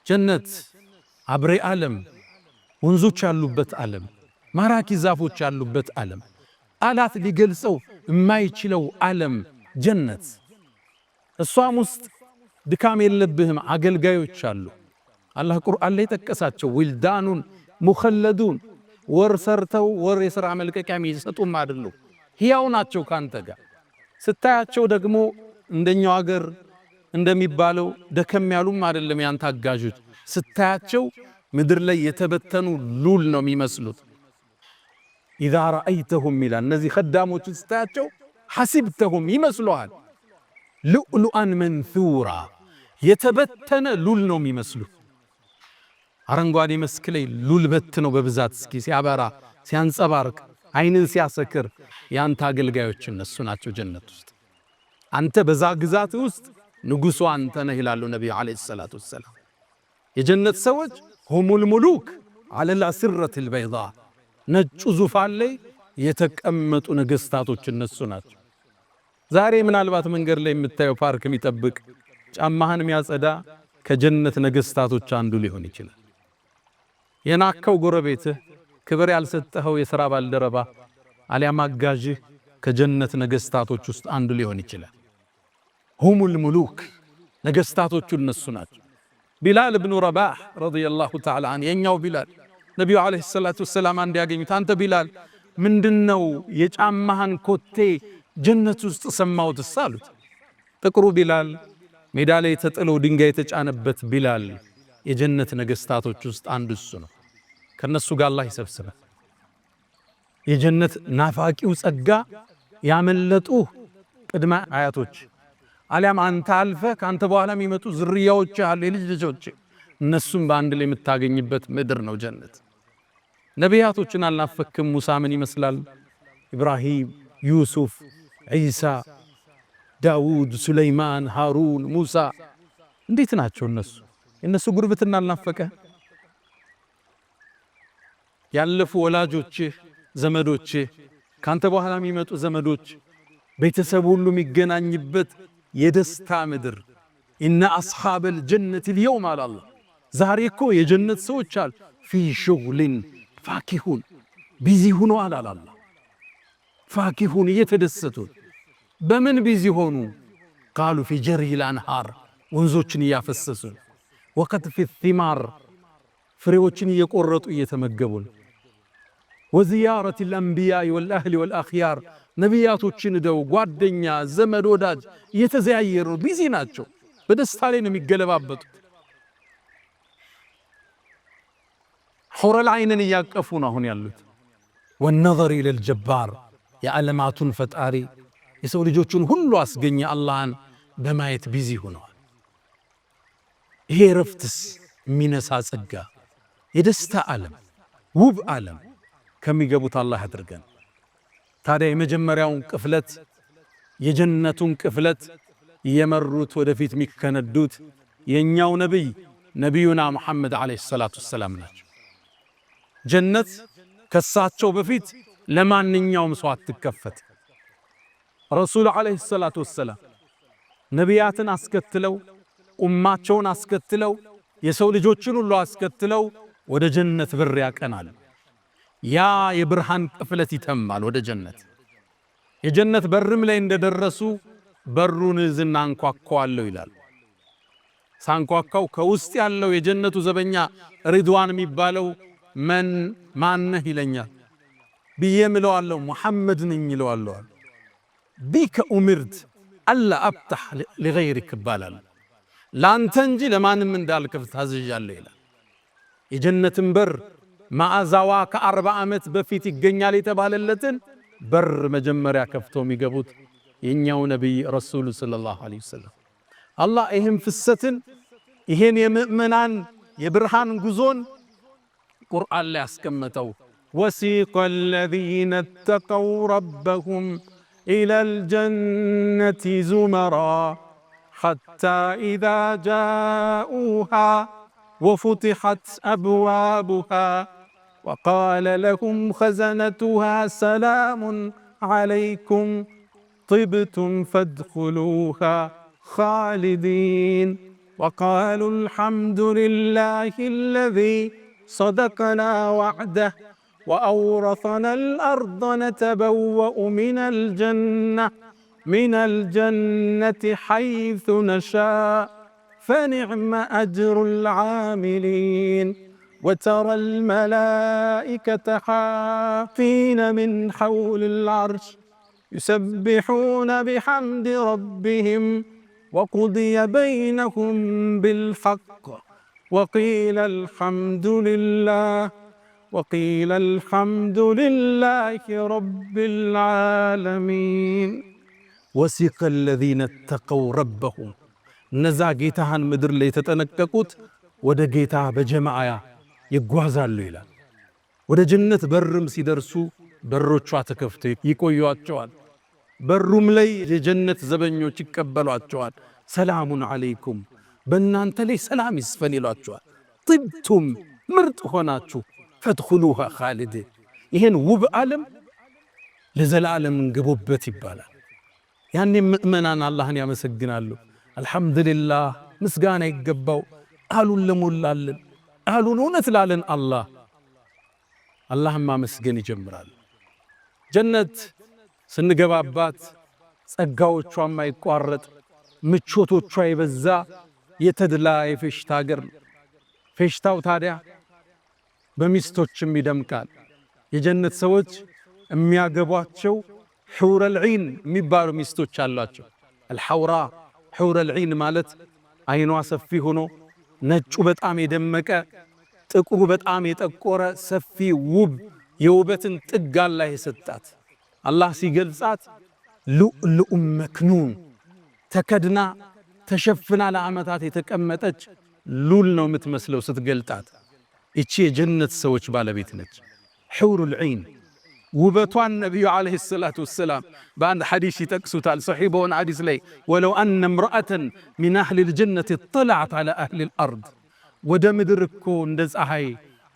ጀነት አብሬ ዓለም፣ ወንዞች ያሉበት ዓለም፣ ማራኪ ዛፎች ያሉበት ዓለም፣ ቃላት ሊገልጸው የማይችለው ዓለም ጀነት። እሷም ውስጥ ድካም የለብህም፣ አገልጋዮች አሉ። አላህ ቁርአን ላይ ጠቀሳቸው። ዊልዳኑን ሙኸለዱን ወር ሰርተው ወር የሥራ መልቀቂያ የሚሰጡም አይደሉ፣ ሕያው ናቸው ካንተ ጋር። ስታያቸው ደግሞ እንደኛው አገር እንደሚባለው ደከም ያሉም አይደለም ያንተ አጋዦች። ስታያቸው ምድር ላይ የተበተኑ ሉል ነው የሚመስሉት። ኢዛ ረአይተሁም ይላል እነዚህ ኸዳሞችን ስታያቸው ሐሲብተሁም ይመስሉሃል ሉዕሉአን መንሱራ የተበተነ ሉል ነው የሚመስሉት። አረንጓዴ መስክ ላይ ሉል በት ነው በብዛት እስኪ ሲያበራ ሲያንጸባርቅ አይንን ሲያሰክር ያንተ አገልጋዮች እነሱ ናቸው ጀነት ውስጥ። አንተ በዛ ግዛት ውስጥ ንጉሱ አንተ ነህ ይላሉ ነብዩ አለይሂ ሰላቱ ወሰላም። የጀነት ሰዎች ሁሙል ሙሉክ አለል አስረቲል በይዳ ነጩ ዙፋን ላይ የተቀመጡ ነገስታቶች እነሱ ናቸው። ዛሬ ምናልባት መንገድ ላይ የምታየው ፓርክ የሚጠብቅ ጫማህን የሚያጸዳ ከጀነት ነገስታቶች አንዱ ሊሆን ይችላል። የናከው ጎረቤትህ፣ ክብር ያልሰጠኸው የሥራ ባልደረባ አሊያም አጋዥህ ከጀነት ነገስታቶች ውስጥ አንዱ ሊሆን ይችላል። ሁሙል ሙሉክ ነገስታቶቹ እነሱ ናቸው። ቢላል ብኑ ረባህ ረዲየላሁ ተዓላ ዐንሁ የኛው ቢላል ነቢዩ ዓለይሂ ሰላቱ ወሰላም አንድ ያገኙት፣ አንተ ቢላል ምንድነው የጫማህን ኮቴ ጀነት ውስጥ ሰማሁትስ አሉት። ጥቁሩ ቢላል ሜዳ ላይ ተጥሎ ድንጋይ የተጫነበት ቢላል የጀነት ነገስታቶች ውስጥ አንዱ እሱ ነው። ከነሱ ጋር አላህ ይሰብስበን። የጀነት ናፋቂው ጸጋ ያመለጡ ቅድመ አያቶች አሊያም አንተ አልፈ ካንተ በኋላ የሚመጡ ዝርያዎች አሉ፣ የልጅ ልጆች፣ እነሱም በአንድ ላይ የምታገኝበት ምድር ነው ጀነት። ነቢያቶችን አልናፈክም? ሙሳ ምን ይመስላል? ኢብራሂም፣ ዩሱፍ፣ ዒሳ፣ ዳውድ፣ ሱለይማን፣ ሃሩን፣ ሙሳ እንዴት ናቸው እነሱ? እነሱ ጉርብትና አልናፈቀህ? ያለፉ ወላጆችህ፣ ዘመዶችህ፣ ካንተ በኋላ የሚመጡ ዘመዶች፣ ቤተሰብ ሁሉ የሚገናኝበት የደስታ ምድር ኢነ አስሓበል ጀነት ልየውም አለ አላህ። ዛሬ እኮ የጀነት ሰዎች አሉ ፊ ሹግሊን ፋኪሁን ቢዚ ሁነዋል አለ አላህ። ፋኪሁን እየተደሰቱ በምን ቢዚ ሆኑ? ቃሉ ፊ ጀሪል አንሃር ወንዞችን እያፈሰሱ፣ ወቀጥፊ ቲማር ፍሬዎችን እየቆረጡ እየተመገቡ፣ ወዚያረት ልአንቢያኢ ወልአህሊ ወልአኽያር ነቢያቶችን ደው ጓደኛ ዘመድ ወዳጅ እየተዘያየሩ ቢዚ ናቸው። በደስታ ላይ ነው የሚገለባበጡት። ሑረል ዐይንን እያቀፉ ነው አሁን ያሉት። ወነዘር ኢለል ጀባር የዓለማቱን ፈጣሪ የሰው ልጆቹን ሁሉ አስገኘ አላህን በማየት ቢዚ ሆነዋል። ይሄ ረፍትስ የሚነሳ ጸጋ የደስታ ዓለም ውብ ዓለም ከሚገቡት አላህ አድርገን። ታዲያ የመጀመሪያውን ቅፍለት የጀነቱን ቅፍለት የመሩት ወደፊት የሚከነዱት የኛው ነቢይ ነቢዩና ሙሐመድ ዓለይሂ ሰላቱ ወሰላም ናቸው። ጀነት ከሳቸው በፊት ለማንኛውም ሰው አትከፈት። ረሱል ዓለይሂ ሰላቱ ወሰላም ነቢያትን አስከትለው ኡማቸውን አስከትለው የሰው ልጆችን ሁሉ አስከትለው ወደ ጀነት በር ያቀናል። ያ የብርሃን ቅፍለት ይተማል ወደ ጀነት። የጀነት በርም ላይ እንደደረሱ በሩን ዝና አንኳኳዋለሁ ይላል። ሳንኳኳው ከውስጥ ያለው የጀነቱ ዘበኛ ሪድዋን የሚባለው ማነህ ይለኛል ብዬ ምለዋለሁ። ሙሐመድ ነኝ ይለዋለሁ። ቢከ ኡሚርት አላ አብታህ ሊገይሪክ ይባላል። ላንተ እንጂ ለማንም እንዳልከፍት ታዝዣለሁ ይላል። የጀነትን በር ማዕዛዋ ከ40 ዓመት በፊት ይገኛል የተባለለትን በር መጀመሪያ ከፍተው የሚገቡት የኛው ነቢይ ረሱሉ ሰለላሁ ዐለይሂ ወሰለም። አላህ ይህን ፍሰትን ይህን የምእመናን የብርሃን ጉዞን ቁርአን ላይ ያስቀመጠው ወሲቀ አለዚነ ተቀው ረበሁም ኢለል ጀነቲ ዙመራ ሐታ ኢዛ ጃኡሃ ወፉቲሐት አብዋቡሃ ወቃለ ለሁም ኸዘነቱሃ ሰላሙን ዐለይኩም طبتم فادخلوها خالدين وقالوا الحمد لله الذي صدقنا وعده وأورثنا الأرض نتبوأ من الجنة حيث نشاء فنعم أجر العاملين وترى الملائكة حافين من حول العرش يسبحون بحمد ربهم وقضي بينهم بالحق وقيل الحمد لله رب العالمين وسيق الذين اتقوا ربهم እነዛ ጌታህን ምድር ላይ የተጠነቀቁት ወደ ጌታ በጀማዓ ይጓዛሉ ይላል። ወደ ጀነት በርም ሲደርሱ በሮቿ ተከፍተው ይቆዩአቸዋል። በሩም ላይ የጀነት ዘበኞች ይቀበሏቸዋል። ሰላሙን ዐለይኩም በእናንተ ላይ ሰላም ይስፈን ይሏቸዋል። ጥብቱም ምርጥ ሆናችሁ ፈድኹሉሃ ኻሊዲን ይህን ውብ ዓለም ለዘላለም እንግቡበት ይባላል። ያኔ ምእመናን አላህን ያመሰግናሉ። አልሐምዱሊላህ ምስጋና ይገባው ቃሉን ለሞላልን ቃሉን እውነት ላለን አላህን ማመስገን ይጀምራል። ጀነት ስንገባባት ጸጋዎቿ የማይቋረጥ ምቾቶቿ የበዛ የተድላ የፌሽታ ሀገር ነው። ፌሽታው ታዲያ በሚስቶችም ይደምቃል። የጀነት ሰዎች የሚያገቧቸው ሑረል ዒን የሚባሉ ሚስቶች አሏቸው። አልሐውራ ሑረል ዒን ማለት አይኗ ሰፊ ሆኖ ነጩ በጣም የደመቀ ጥቁሩ በጣም የጠቆረ ሰፊ ውብ የውበትን ጥግ አላህ የሰጣት። አላህ ሲገልጻት ሉዕሉዕ መክኑን ተከድና ተሸፍና ለዓመታት የተቀመጠች ሉል ነው የምትመስለው ስትገልጣት። እቺ የጀነት ሰዎች ባለቤት ነች ሑሩል ዒን። ውበቷን ነቢዩ ዓለይሂ ሰላቱ ወሰላም በአንድ ሐዲስ ይጠቅሱታል። ሰሒህ በሆነ ሐዲስ ላይ ወለው አነ እምረአተን ሚን አህሊል ጀነት እጠለዐት ዐላ አህሊል አርድ ወደ ምድር እኮ እንደ ፀሐይ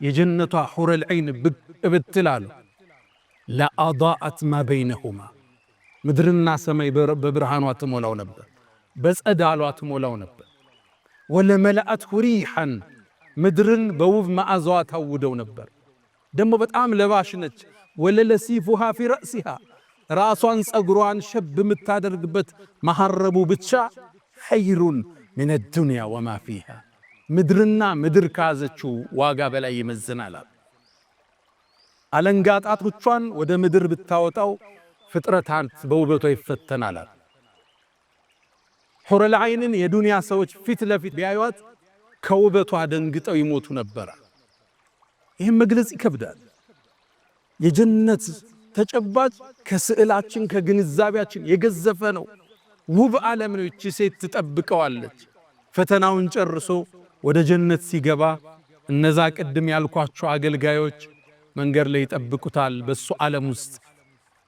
የጀነቷ ሑረል ዐይን ብቅ ብትላሉ ለአዳአት ማ በይነሁማ ምድርና ሰማይ በብርሃኗ ትሞላው ነበር፣ በጸዳሏ ትሞላው ነበር። ወለመለአትሁ ሪሐን ምድርን በውብ መዓዛዋ ታውደው ነበር። ደሞ በጣም ለባሽ ነች። ወለለሲፉሃ ፊ ረእሲሃ ራሷን ጸጉሯን ሸብ የምታደርግበት መሐረቡ ብቻ ኸይሩን ሚነ ዱንያ ወማ ፊሃ ምድርና ምድር ካዘችው ዋጋ በላይ ይመዝናል። አለንጋ ጣቶቿን ወደ ምድር ብታወጣው ፍጥረታት በውበቷ ይፈተናል። ሑረል ዐይንን የዱንያ ሰዎች ፊት ለፊት ቢያዩት ከውበቷ ደንግጠው ይሞቱ ነበር። ይህም መግለጽ ይከብዳል። የጀነት ተጨባጭ ከስዕላችን ከግንዛቤያችን የገዘፈ ነው። ውብ ዓለም ነው። እቺ ሴት ትጠብቀዋለች። ፈተናውን ጨርሶ ወደ ጀነት ሲገባ እነዛ ቅድም ያልኳቸው አገልጋዮች መንገድ ላይ ይጠብቁታል። በሱ ዓለም ውስጥ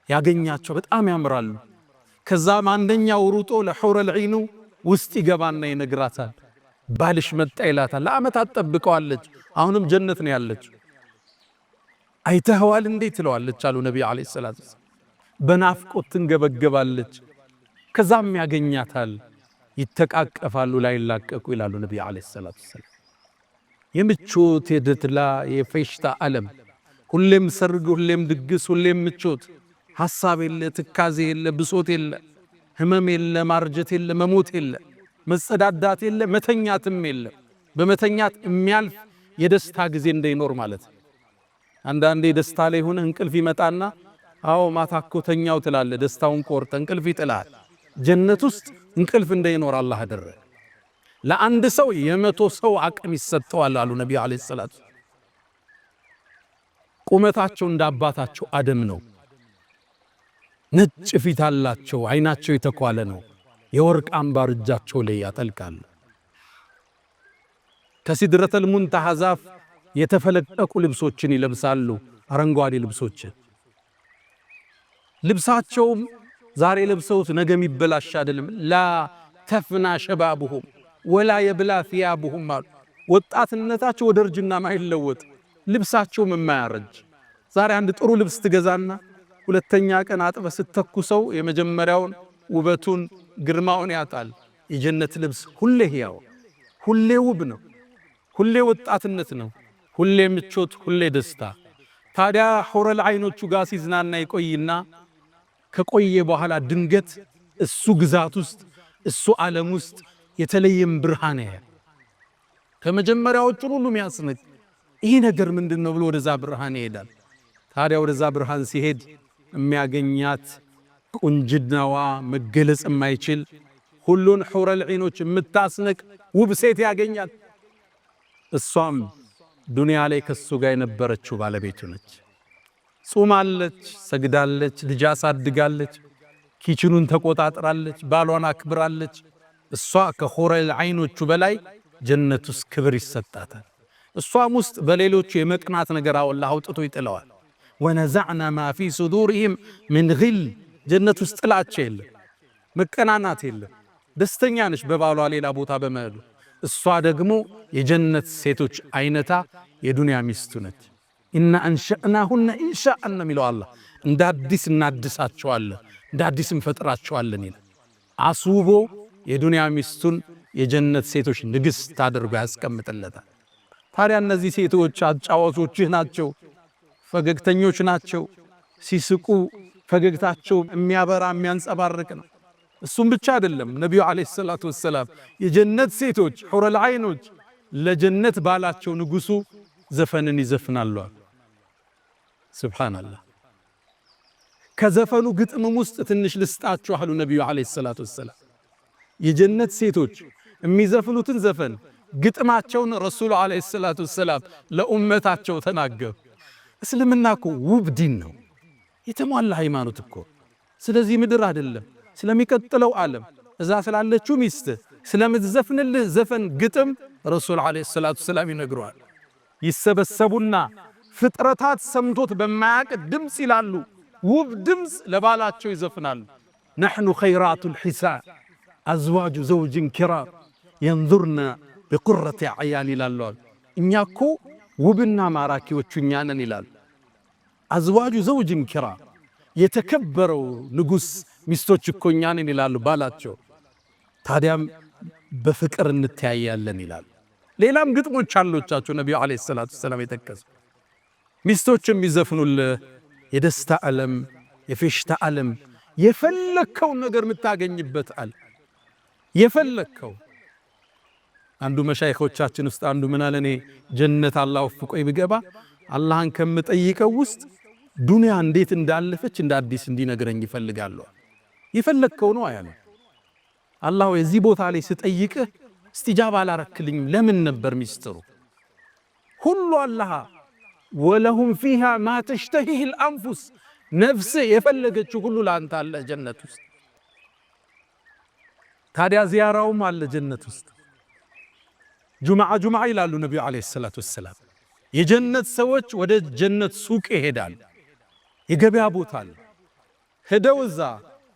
ያገኛቸው በጣም ያምራሉ። ከዛም አንደኛው ሩጦ ለሑረል ዐይኑ ውስጥ ይገባና ይነግራታል። ባልሽ መጣ ይላታል። ለዓመታት ጠብቀዋለች። አሁንም ጀነት ነው ያለች። አይተኸዋል እንዴ ትለዋለች አሉ ነቢ ዓለይሂ ሰላቱ ወሰላም። በናፍቆት ትንገበገባለች። ከዛም ያገኛታል። ይተቃቀፋሉ ላይላቀቁ ይላሉ ነቢ ዓለይሂ ሰላቱ ወሰላም። የምቾት የደትላ የፌሽታ ዓለም፣ ሁሌም ሰርግ፣ ሁሌም ድግስ፣ ሁሌም ምቾት፣ ሐሳብ የለ፣ ትካዜ የለ፣ ብሶት የለ፣ ህመም የለ፣ ማርጀት የለ፣ መሞት የለ፣ መጸዳዳት የለ፣ መተኛትም የለ። በመተኛት የሚያልፍ የደስታ ጊዜ እንዳይኖር ማለት ነው። አንዳንዴ ደስታ ላይ ሆነ እንቅልፍ ይመጣና አዎ ማታ እኮ ተኛው ትላለህ። ደስታውን ቆርጠ እንቅልፍ ይጥላል። ጀነት ውስጥ እንቅልፍ እንዳይኖር አላህ አደረገ። ለአንድ ሰው 100 ሰው አቅም ይሰጠዋል አሉ ነቢ ዓለይሂ ሰላቱ። ቁመታቸው እንደ አባታቸው አደም ነው። ነጭ ፊት አላቸው። አይናቸው የተኳለ ነው። የወርቅ አምባር እጃቸው ላይ ያጠልቃል። ከሲድረተል ሙንተሃ ዛፍ የተፈለቀቁ ልብሶችን ይለብሳሉ። አረንጓዴ ልብሶችን ልብሳቸውም ዛሬ ለብሰውት ነገ የሚበላሽ አይደለም። ላ ተፍና ሸባቡሁም ወላ የብላ ثيابهم አሉ። ወጣትነታቸው ወደ እርጅና ማይለወጥ ልብሳቸውም የማያረጅ። ዛሬ አንድ ጥሩ ልብስ ትገዛና ሁለተኛ ቀን አጥበ ስተኩሰው የመጀመሪያውን ውበቱን ግርማውን ያጣል። የጀነት ልብስ ሁሌ ሕያው፣ ሁሌ ውብ ነው። ሁሌ ወጣትነት ነው። ሁሌ ምቾት፣ ሁሌ ደስታ። ታዲያ ሑረል ዐይኖቹ ጋር ሲዝናና ይቆይና ከቆየ በኋላ ድንገት እሱ ግዛት ውስጥ እሱ ዓለም ውስጥ የተለየም ብርሃን ያያል። ከመጀመሪያዎቹ ሁሉ የሚያስነቅ ይህ ነገር ምንድነው ብሎ ወደዛ ብርሃን ይሄዳል። ታዲያ ወደዛ ብርሃን ሲሄድ የሚያገኛት ቁንጅናዋ መገለጽ የማይችል ሁሉን ሑረል ዐይኖች የምታስነቅ ውብ ሴት ያገኛል። እሷም ዱንያ ላይ ከሱ ጋር የነበረችው ባለቤቱ ነች። ጾማለች፣ ሰግዳለች፣ ልጅ አሳድጋለች፣ ኪችኑን ተቆጣጥራለች፣ ባሏን አክብራለች። እሷ ከሑረል ዐይኖቹ በላይ ጀነት ውስጥ ክብር ይሰጣታል። እሷም ውስጥ በሌሎቹ የመቅናት ነገር አላህ አውጥቶ ይጥለዋል። ወነዘዕና ማ ፊ ሱዱሪሂም ምን ግል ጀነት ውስጥ ጥላቻ የለም፣ መቀናናት የለም። ደስተኛ ነች በባሏ ሌላ ቦታ በመሄዱ። እሷ ደግሞ የጀነት ሴቶች አይነታ የዱንያ ሚስቱ ነች። ኢና አንሸእናሁነ ኢንሻአን የሚለው አላህ እንደ አዲስ እናድሳቸዋለን፣ እንደ አዲስ እንፈጥራቸዋለን ይላል። አስውቦ የዱንያ ሚስቱን የጀነት ሴቶች ንግሥት አድርጎ ያስቀምጥለታል። ታዲያ እነዚህ ሴቶች አጫዋቾችህ ናቸው፣ ፈገግተኞች ናቸው። ሲስቁ ፈገግታቸው የሚያበራ የሚያንጸባርቅ ነው። እሱም ብቻ አይደለም። ነቢዩ ዓለይሂ ሰላቱ ወሰላም የጀነት ሴቶች ሑረል ዐይኖች ለጀነት ባላቸው ንጉሱ ዘፈንን ይዘፍናሉ። ሱብሃንአላህ። ከዘፈኑ ግጥምም ውስጥ ትንሽ ልስጣችሁ አሉ ነቢዩ ዓለይሂ ሰላቱ ወሰላም። የጀነት ሴቶች የሚዘፍኑትን ዘፈን ግጥማቸውን ረሱሉ ዓለይሂ ሰላቱ ወሰላም ለኡመታቸው ተናገሩ። እስልምና እኮ ውብ ዲን ነው፣ የተሟላ ሃይማኖት እኮ። ስለዚህ ምድር አይደለም ስለሚቀጥለው ዓለም እዛ ስላለችው ሚስት ስለምትዘፍንልህ ዘፈን ግጥም ረሱል ዓለይሂ ሰላቱ ወሰላም ይነግሯል። ይሰበሰቡና ፍጥረታት ሰምቶት በማያቅ ድምፅ ይላሉ፣ ውብ ድምፅ ለባላቸው ይዘፍናሉ። ነሕኑ ኸይራቱል ሒሳን አዝዋጁ ዘውጅን ኪራም የንዙርና بقرة عيان ይላሉ እኛ እኮ ውብና ማራኪዎቹ እኛ ነን ይላሉ አዝዋጁ ዘውጅን ኪራ የተከበረው ንጉስ ሚስቶች እኮ እኛ ነን ይላሉ ባላቸው ታዲያም በፍቅር እንተያያለን ይላሉ ሌላም ግጥሞች አሉቻቸው ነብዩ አለይሂ ሰላቱ ሰላም የተከሰ ሚስቶችም ይዘፍኑልህ የደስታ ዓለም የፌሽታ ዓለም የፈለከው ነገር የምታገኝበት አለ የፈለከው አንዱ መሻይኾቻችን ውስጥ አንዱ ምን አለኔ ጀነት አላህ ወፍቆይ ብገባ አላህን ከምጠይቀው ውስጥ ዱንያ እንዴት እንዳለፈች እንደ አዲስ እንዲነግረኝ ይፈልጋሉ የፈለከው ነው አያለ አላህ የዚህ ቦታ ላይ ስጠይቅህ استجاب አላረክልኝ ለምን ነበር ሚስጥሩ ሁሉ አላህ ولهم فيها ما تشتهيه الانفس ነፍስ የፈለገችው ሁሉ ላንተ አለ ጀነት ውስጥ ታዲያ ዚያራውም አለ ጀነት ውስጥ ጁምዓ ይላሉ ነብዩ አለይሂ ሰላቱ ሰላም የጀነት ሰዎች ወደ ጀነት ሱቅ ይሄዳሉ የገበያ ቦታ አለ ሄደው እዛ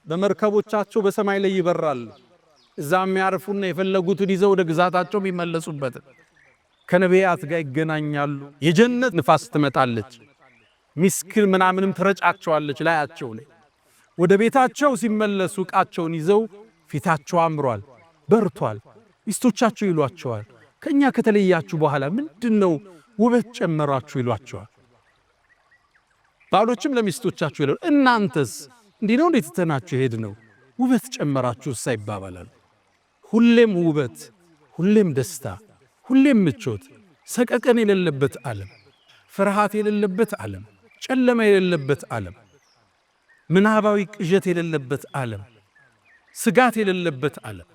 በመርከቦቻቸው በሰማይ ላይ ይበራሉ እዛም ያርፉና የፈለጉትን ይዘው ወደ ግዛታቸው ይመለሱበት ከነቢያት ጋር ይገናኛሉ የጀነት ንፋስ ትመጣለች ሚስክል ምናምንም ትረጫቸዋለች ላያቸው ላይ ወደ ቤታቸው ሲመለሱ ቃቸውን ይዘው ፊታቸው አምሯል በርቷል ሚስቶቻቸው ይሏቸዋል ከኛ ከተለያችሁ በኋላ ምንድነው ውበት ጨመራችሁ ይሏቸዋል ባሎችም ለሚስቶቻቸው ይላሉ እናንተስ እንዲነው እንዴትተናችሁ ሄድ ነው ውበት ጨመራችሁ ሳይባባላል ሁሌም ውበት ሁሌም ደስታ ሁሌም ምቾት ሰቀቀን የሌለበት ዓለም ፍርሃት የሌለበት ዓለም ጨለማ የሌለበት ዓለም ምናባዊ ቅዠት የሌለበት ዓለም ስጋት የሌለበት ዓለም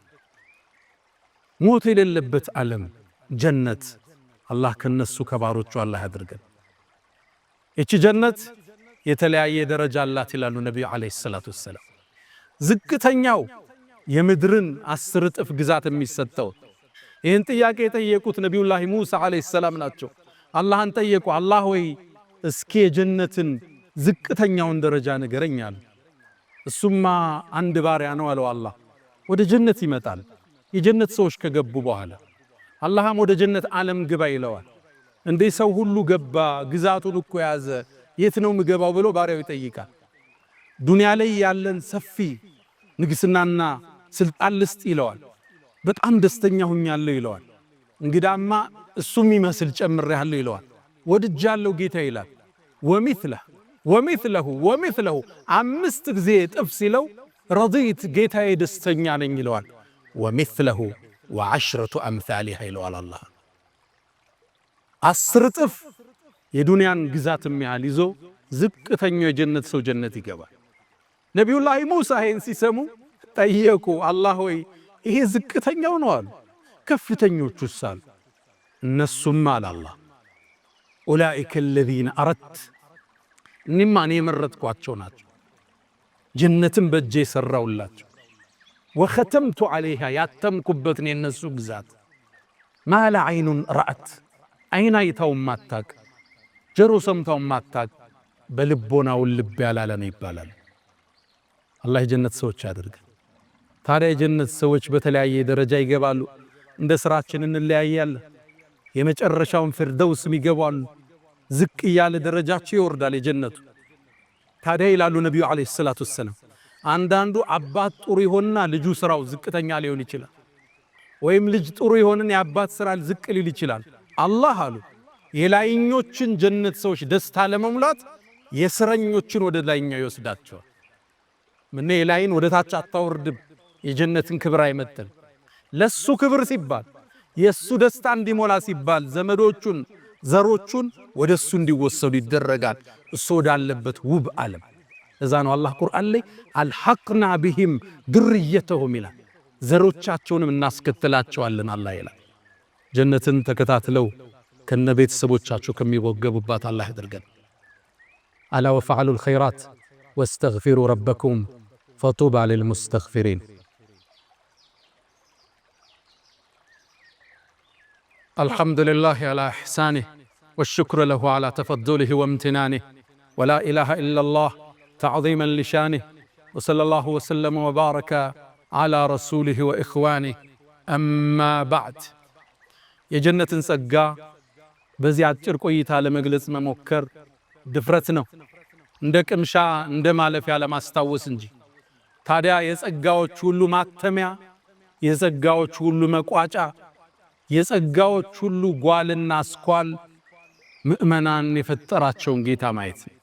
ሞት የሌለበት ዓለም ጀነት አላህ ከነሱ ከባሮቹ አላህ ያድርገን እቺ ጀነት የተለያየ ደረጃ አላት ይላሉ ነብዩ አለይሂ ሰላቱ ሰላም ዝቅተኛው የምድርን 10 እጥፍ ግዛት የሚሰጠው ይህን ጥያቄ የጠየቁት ነብዩላህ ሙሳ አለይሂ ሰላም ናቸው አላህን ጠየቁ አላህ ወይ እስኪ የጀነትን ዝቅተኛውን ደረጃ ንገረኛል እሱማ አንድ ባሪያ ነው አለው አላህ ወደ ጀነት ይመጣል የጀነት ሰዎች ከገቡ በኋላ አላህም ወደ ጀነት ዓለም ግባ ይለዋል እንዴ ሰው ሁሉ ገባ ግዛቱን እኮ ያዘ የት ነው ምገባው ብሎ ባሪያው ይጠይቃል ዱንያ ላይ ያለን ሰፊ ንግስናና ስልጣን ልስጥ ይለዋል በጣም ደስተኛ ሆኛለሁ ይለዋል እንግዳማ እሱም ይመስል ጨምሬያለሁ ይለዋል ወድጃለሁ ጌታ ይላል ወሚስለሁ አምስት ጊዜ ጥፍ ሲለው ረዲት ጌታዬ ደስተኛ ነኝ ይለዋል ወሚስለሁ ወዐሽረቱ አምሳሊሃ ይለዋል አላህ 10 ጥፍ የዱንያን ግዛት የሚያህል ይዞ ዝቅተኛው የጀነት ሰው ጀነት ይገባል ነብዩላህ ሙሳ ይህን ሲሰሙ ጠየቁ አላህ ሆይ ይሄ ዝቅተኛው ነው አሉ ከፍተኞቹስ አሉ እነሱም አለ አላህ ኡላኢከ الذين አረድት እኔማ የመረጥኳቸው ናቸው ጀነትን በእጄ ሰራውላቸው ወختمت عليها ያተምኩበት ነው የነሱ ግዛት ማላ አይኑን ረአት አይና አይታው ማታቅ ጀሮ ሰምታው ማታቅ በልቦናው ልብ ያላለ ነው ይባላል አላህ የጀነት ሰዎች ያድርግ ታዲያ የጀነት ሰዎች በተለያየ ደረጃ ይገባሉ እንደ ስራችን እንለያያለን የመጨረሻውን ፍርደውስ ይገባሉ ዝቅ ያለ ደረጃቸው ይወርዳል የጀነቱ ታዲያ ይላሉ ነብዩ አለይሂ ሰላቱ ሰላም አንዳንዱ አባት ጥሩ ይሆንና ልጁ ስራው ዝቅተኛ ሊሆን ይችላል ወይም ልጅ ጥሩ ይሆንና የአባት ስራ ዝቅ ሊል ይችላል አላህ አሉ የላይኞችን ጀነት ሰዎች ደስታ ለመሙላት የስረኞችን ወደ ላይኛው ይወስዳቸዋል ምን የላይን ወደ ታች አታወርድም የጀነትን ክብር አይመጥን ለሱ ክብር ሲባል የሱ ደስታ እንዲሞላ ሲባል ዘመዶቹን ዘሮቹን ወደሱ እንዲወሰዱ ይደረጋል እሱ ወዳለበት ውብ ዓለም እዛ ነው አላህ ቁርአን ላይ አልሐቅና ቢሂም ድርየተሁም ይላል ዘሮቻቸውንም እናስከተላቸዋለን አላህ ይላል ጀነትን ተከታትለው ከነቤተሰቦቻቸው ከሚወገቡባት አላህ ያድርገን አላ ወፈዐሉ الخيرات واستغفروا ربكم فطوبى للمستغفرين الحمد لله على إحسانه والشكر له على تفضله وامتنانه ولا إله إلا الله تعظيما لشانه وصلى الله وسلم وبارك على رسوله وإخوانه أما بعد የጀነትን ጸጋ በዚህ አጭር ቆይታ ለመግለጽ መሞከር ድፍረት ነው፣ እንደ ቅምሻ እንደ ማለፊያ ለማስታወስ እንጂ። ታዲያ የጸጋዎች ሁሉ ማተሚያ፣ የጸጋዎች ሁሉ መቋጫ፣ የጸጋዎች ሁሉ ጓልና አስኳል ምእመናን የፈጠራቸውን ጌታ ማየት ነው።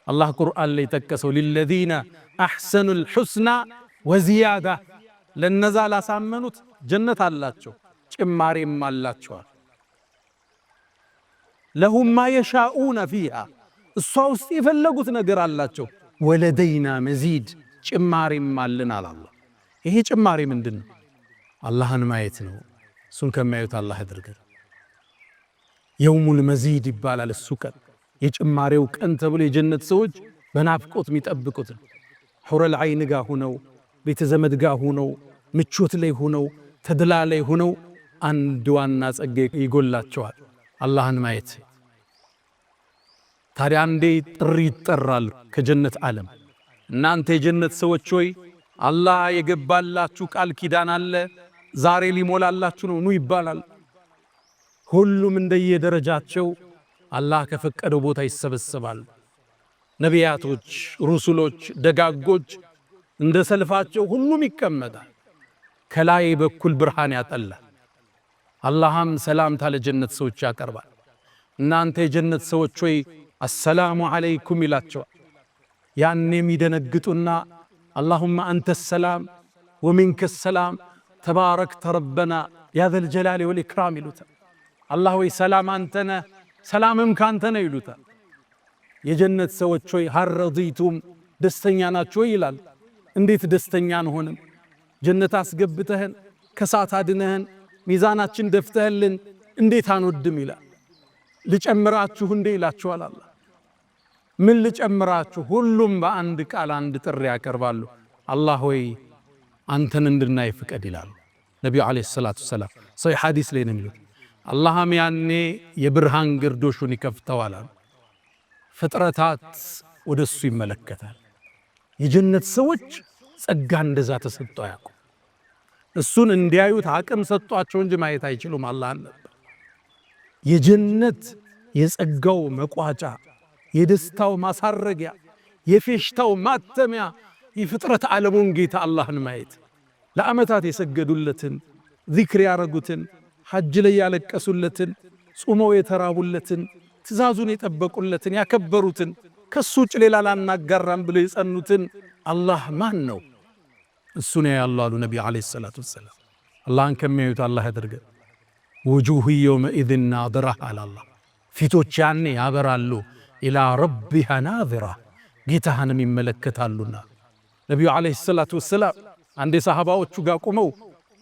አላህ ቁርአን ላይ ጠቀሰው ሊለዚነ አሕሰኑል ሑስና ወዚያዳ፣ ለነዛ ላሳመኑት ጀነት አላቸው ጭማሬም አላቸዋል። ለሁም ማ የሻኡነ ፊሃ፣ እሷ ውስጥ የፈለጉት ነገር አላቸው። ወለደይና መዚድ፣ ጭማሬም አለን አላላ። ይሄ ጭማሬ ምንድን ነው? አላህን ማየት ነው። እሱን ከማየት አላህ ያድርገን። የውሙል መዚድ ይባላል እሱ ቀን፣ የጭማሬው ቀን ተብሎ የጀነት ሰዎች በናፍቆት የሚጠብቁት ሑረል ዐይን ጋር ሁነው፣ ቤተ ዘመድ ጋር ሁነው፣ ምቾት ላይ ሁነው፣ ተድላ ላይ ሁነው አንድ ዋና ጸጋ ይጎላቸዋል፣ አላህን ማየት። ታዲያ አንዴ ጥሪ ይጠራል ከጀነት ዓለም፣ እናንተ የጀነት ሰዎች ሆይ አላህ የገባላችሁ ቃል ኪዳን አለ፣ ዛሬ ሊሞላላችሁ ነው፣ ኑ ይባላል። ሁሉም እንደየደረጃቸው አላህ ከፈቀደው ቦታ ይሰበሰባል። ነቢያቶች፣ ሩሱሎች፣ ደጋጎች እንደ ሰልፋቸው ሁሉም ይቀመጣል። ከላይ በኩል ብርሃን ያጠላል። አላህም ሰላምታ ለጀነት ሰዎች ያቀርባል። እናንተ የጀነት ሰዎች ሆይ አሰላሙ ዓለይኩም ይላቸዋል። ያኔም ይደነግጡና አላሁመ አንተ ሰላም ወሚንከ ሰላም ተባረክተ ረበና ያ ዘል ጀላሊ ወልኢክራም ይሉታል። አላህ ወይ ሰላም አንተነ ሰላምም ካንተነ ይሉታል። የጀነት ሰዎች ሆይ ሀል ረዲቱም ደስተኛ ናችሁ ይላል። እንዴት ደስተኛ አንሆንም? ጀነት አስገብተህን ከሳት አድነህን ሚዛናችን ደፍተህልን እንዴት አንወድም ይላል። ልጨምራችሁ እንዴ ይላችኋል አላህ። ምን ልጨምራችሁ? ሁሉም በአንድ ቃል አንድ ጥሪ ያቀርባሉ። አላህ ሆይ አንተን እንድናይ ፍቀድ ይላሉ ነቢዩ ዓለይሂ ሰላቱ ወሰላም። ሰሒህ ሐዲስ ላይ ነው የሚሉት። አላህም ያኔ የብርሃን ግርዶሹን ይከፍተዋል። ፍጥረታት ወደሱ ይመለከታል። የጀነት ሰዎች ጸጋ እንደዛ ተሰጥቶ አያውቁም። እሱን እንዲያዩት አቅም ሰጧቸው እንጂ ማየት አይችሉም። አላህ ነበር የጀነት የጸጋው መቋጫ፣ የደስታው ማሳረጊያ፣ የፌሽታው ማተሚያ፣ የፍጥረት ዓለሙን ጌታ አላህን ማየት። ለዓመታት የሰገዱለትን፣ ዚክር ያረጉትን፣ ሐጅ ላይ ያለቀሱለትን፣ ጾመው የተራቡለትን፣ ትእዛዙን የጠበቁለትን፣ ያከበሩትን፣ ከሱ ውጭ ሌላ ላናጋራም ብለው የጸኑትን አላህ ማን ነው? እሱ ነው ያለው አሉ ነቢዩ ዓለይሂ ሰላቱ ወሰላም። አላህን ከሚያዩት አላህ ያድርገን። ውጁህ የውመኢዝን ናዚራ አለ አላህ። ፊቶች ያኔ ያበራሉ። ኢላ ረቢሃ ናዚራ፣ ጌታህንም ይመለከታሉና። ነቢዩ ዓለይሂ ሰላቱ ወሰላም አንዴ ሰሃባዎቹ ጋር ቆመው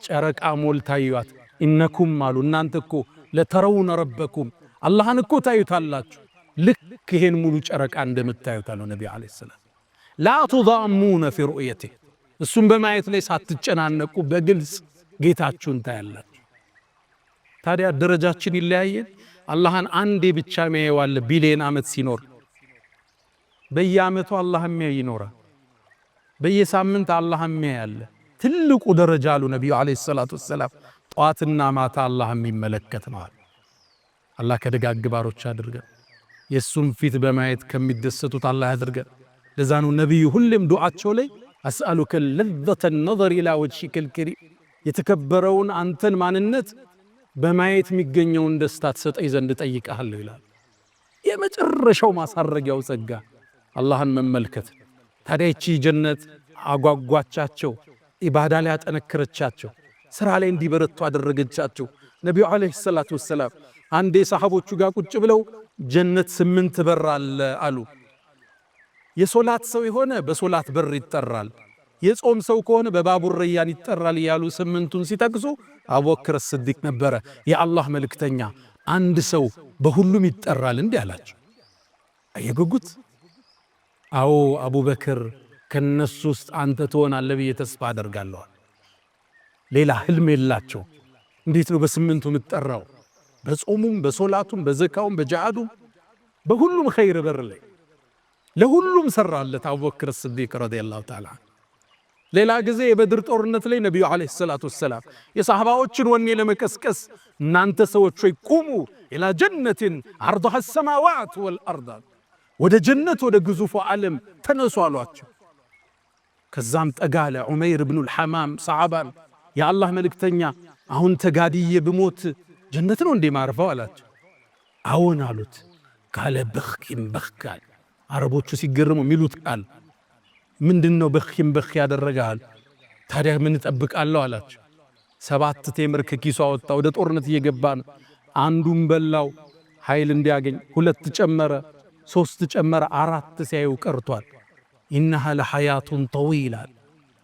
ጨረቃ ሞልታ ይዩት። ኢነኩም አሉ እናንተ እኮ ለተረውነ ረበኩም፣ አላህን እኮ ታዩታላችሁ ልክ ይሄን ሙሉ ጨረቃ እንደምታዩት አሉ ነቢዩ ዓለይሂ ሰላም። ላ ቱዳሙነ ፊ ሩእየቲህ፣ እሱም በማየት ላይ ሳትጨናነቁ በግልጽ ጌታችሁን ታያላችሁ። ታዲያ ደረጃችን ይለያየን። አላህን አንዴ ብቻ የሚያየዋለ ቢሊየን ዓመት ሲኖር፣ በየዓመቱ አላህ የሚያይ ይኖራል። በየሳምንት አላህ የሚያይ አለ። ትልቁ ደረጃ አሉ ነቢዩ ዓለይሂ ሰላቱ ወሰላም ጠዋትና ማታ አላህ የሚመለከት ነው። አላህ ከደጋግ ባሮች አድርገን፣ የሱም ፊት በማየት ከሚደሰቱት አላህ ያድርገን። ለዛ ነው ነቢዩ ሁሌም ዱዓቸው ላይ አስአሉከ ለዘተ ነዘር ኢላ ወጅሂከል ከሪም፣ የተከበረውን አንተን ማንነት በማየት የሚገኘውን ደስታ ትሰጠኝ ዘንድ ጠይቀሃለሁ ይላል። የመጨረሻው ማሳረጊያው ጸጋ አላህን መመልከት። ታዲያ ይቺ ጀነት አጓጓቻቸው፣ ኢባዳ ላይ ያጠነከረቻቸው፣ ስራ ላይ እንዲበረቱ አደረገቻቸው። ነቢዩ ዓለይሂ ሰላቱ ወሰላም አንዴ ሰሃቦቹ ጋር ቁጭ ብለው ጀነት 8 በር አለ አሉ። የሶላት ሰው የሆነ በሶላት በር ይጠራል፣ የጾም ሰው ከሆነ በባቡር ረያን ይጠራል እያሉ 8ቱን ሲጠቅሱ አቡበክር ስዲቅ ነበረ የአላህ መልእክተኛ፣ አንድ ሰው በሁሉም ይጠራል እንዲህ አላቸው። አየጉጉት። አዎ አቡበክር ከነሱ ውስጥ አንተ ትሆናለህ ብዬ ተስፋ አደርጋለሁ። ሌላ ህልም የላቸው። እንዴት ነው በ8ቱ የምትጠራው? በጾሙም በሶላቱም በዘካውም በጂሃዱም በሁሉም ኸይር በር ላይ ለሁሉም ሰራለት አቡበክር ስዲቅ ረዲየላሁ ተዓላ። ሌላ ጊዜ የበድር ጦርነት ላይ ነቢዩ ዓለይሂ ሰላቱ ወሰላም የሰሃባዎችን ወኔ ለመቀስቀስ እናንተ ሰዎች ሆይ ቁሙ ኢላ ጀነትን ዐርዱሃ ሰማዋት ወልአርድ፣ ወደ ጀነት ወደ ግዙፉ ዓለም ተነሱ አሏቸው። ከዛም ጠጋለ ዑመይር ብኑል ሐማም ሰሓባን የአላህ መልእክተኛ አሁን ተጋድዬ ብሞት ጀነት ነው እንዴ ማርፈው አላቸው። አዎን አሉት። ካለ በኽኪም በኽካል አረቦቹ ሲገርሙ የሚሉት ቃል ምንድነው? በኽኪም በኽ ያደረጋል። ታዲያ ምን እጠብቃለሁ አላቸው። 7 ቴምር ከኪሱ አወጣ። ወደ ጦርነት እየገባ ነው። አንዱን በላው ኃይል እንዲያገኝ፣ 2 ጨመረ፣ 3 ጨመረ፣ 4 ሲያዩ ቀርቷል። ኢነሃ ለሐያቱን ጠዊላ፣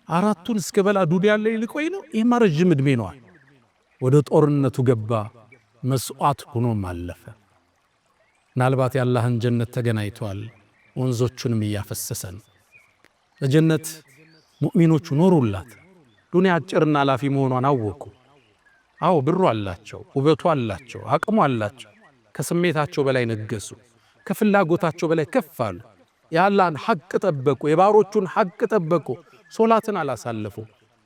4ቱን እስከ በላ ዱንያ ላይ ሊቆይ ነው። ይህማ ረጅም ዕድሜ ነዋል። ወደ ጦርነቱ ገባ። መስዋዕት ሆኖም አለፈ። ምናልባት የአላህን ጀነት ተገናኝቷል። ወንዞቹንም እያፈሰሰ ነው። በጀነት ሙእሚኖቹ ኖሩላት። ዱንያ አጭርና ላፊ መሆኗን አወቁ። አዎ ብሩ አላቸው፣ ውበቱ አላቸው፣ አቅሙ አላቸው። ከስሜታቸው በላይ ነገሱ፣ ከፍላጎታቸው በላይ ከፍ አሉ። የአላህን ሐቅ ጠበቁ፣ የባሮቹን ሐቅ ጠበቁ። ሶላትን አላሳለፉ፣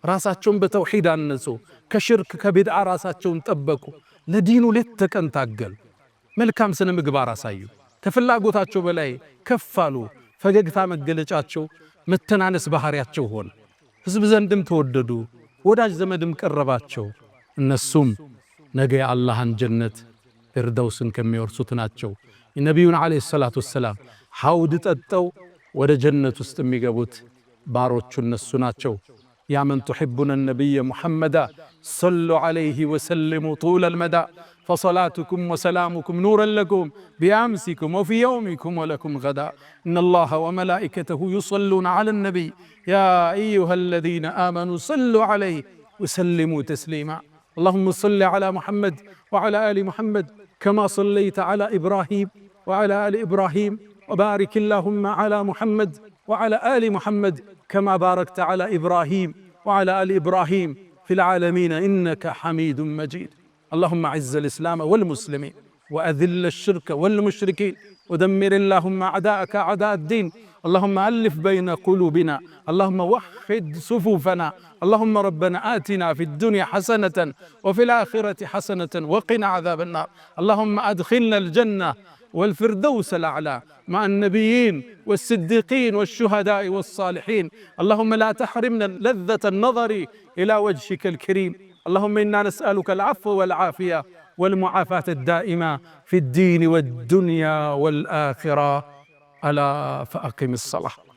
ራሳቸውን በተውሂድ አነጹ። ከሽርክ ከቢድዓ ራሳቸውን ጠበቁ። ለዲኑ ሌት ተቀን ታገሉ። መልካም ስነ ምግባር አሳዩ። ከፍላጎታቸው በላይ ከፍ አሉ። ፈገግታ መገለጫቸው፣ መተናነስ ባህሪያቸው ሆነ። ሕዝብ ዘንድም ተወደዱ፣ ወዳጅ ዘመድም ቀረባቸው። እነሱም ነገ የአላህን ጀነት ፊርደውስን ከሚወርሱት ናቸው። የነቢዩን ዓለይሂ ሰላቱ ወሰላም ሐውድ ጠጠው ወደ ጀነት ውስጥ የሚገቡት ባሮቹ እነሱ ናቸው። ያ መን ቱሒቡነ ነቢየ ሙሐመዳ ሰሉ ዓለይሂ ወሰልሙ ጡለል መዳ فصلاتكم وسلامكم نورا لكم بأمسكم وفي يومكم ولكم غدا إن الله وملائكته يصلون على النبي يا أيها الذين آمنوا صلوا عليه وسلموا تسليما اللهم صل على محمد وعلى آل محمد كما صليت على إبراهيم وعلى آل إبراهيم وبارك اللهم على محمد وعلى آل محمد كما باركت على إبراهيم وعلى آل إبراهيم في العالمين إنك حميد مجيد اللهم أعز الإسلام والمسلمين وأذل الشرك والمشركين ودمر اللهم أعداءك أعداء الدين اللهم ألف بين قلوبنا اللهم وحد صفوفنا اللهم ربنا آتنا في الدنيا حسنة وفي الآخرة حسنة وقنا عذاب النار اللهم أدخلنا الجنة والفردوس الأعلى مع النبيين والصديقين والشهداء والصالحين اللهم لا تحرمنا لذة النظر إلى وجهك الكريم اللهم إنا نسألك العفو والعافية والمعافاة الدائمة في الدين والدنيا والآخرة ألا فأقم الصلاة.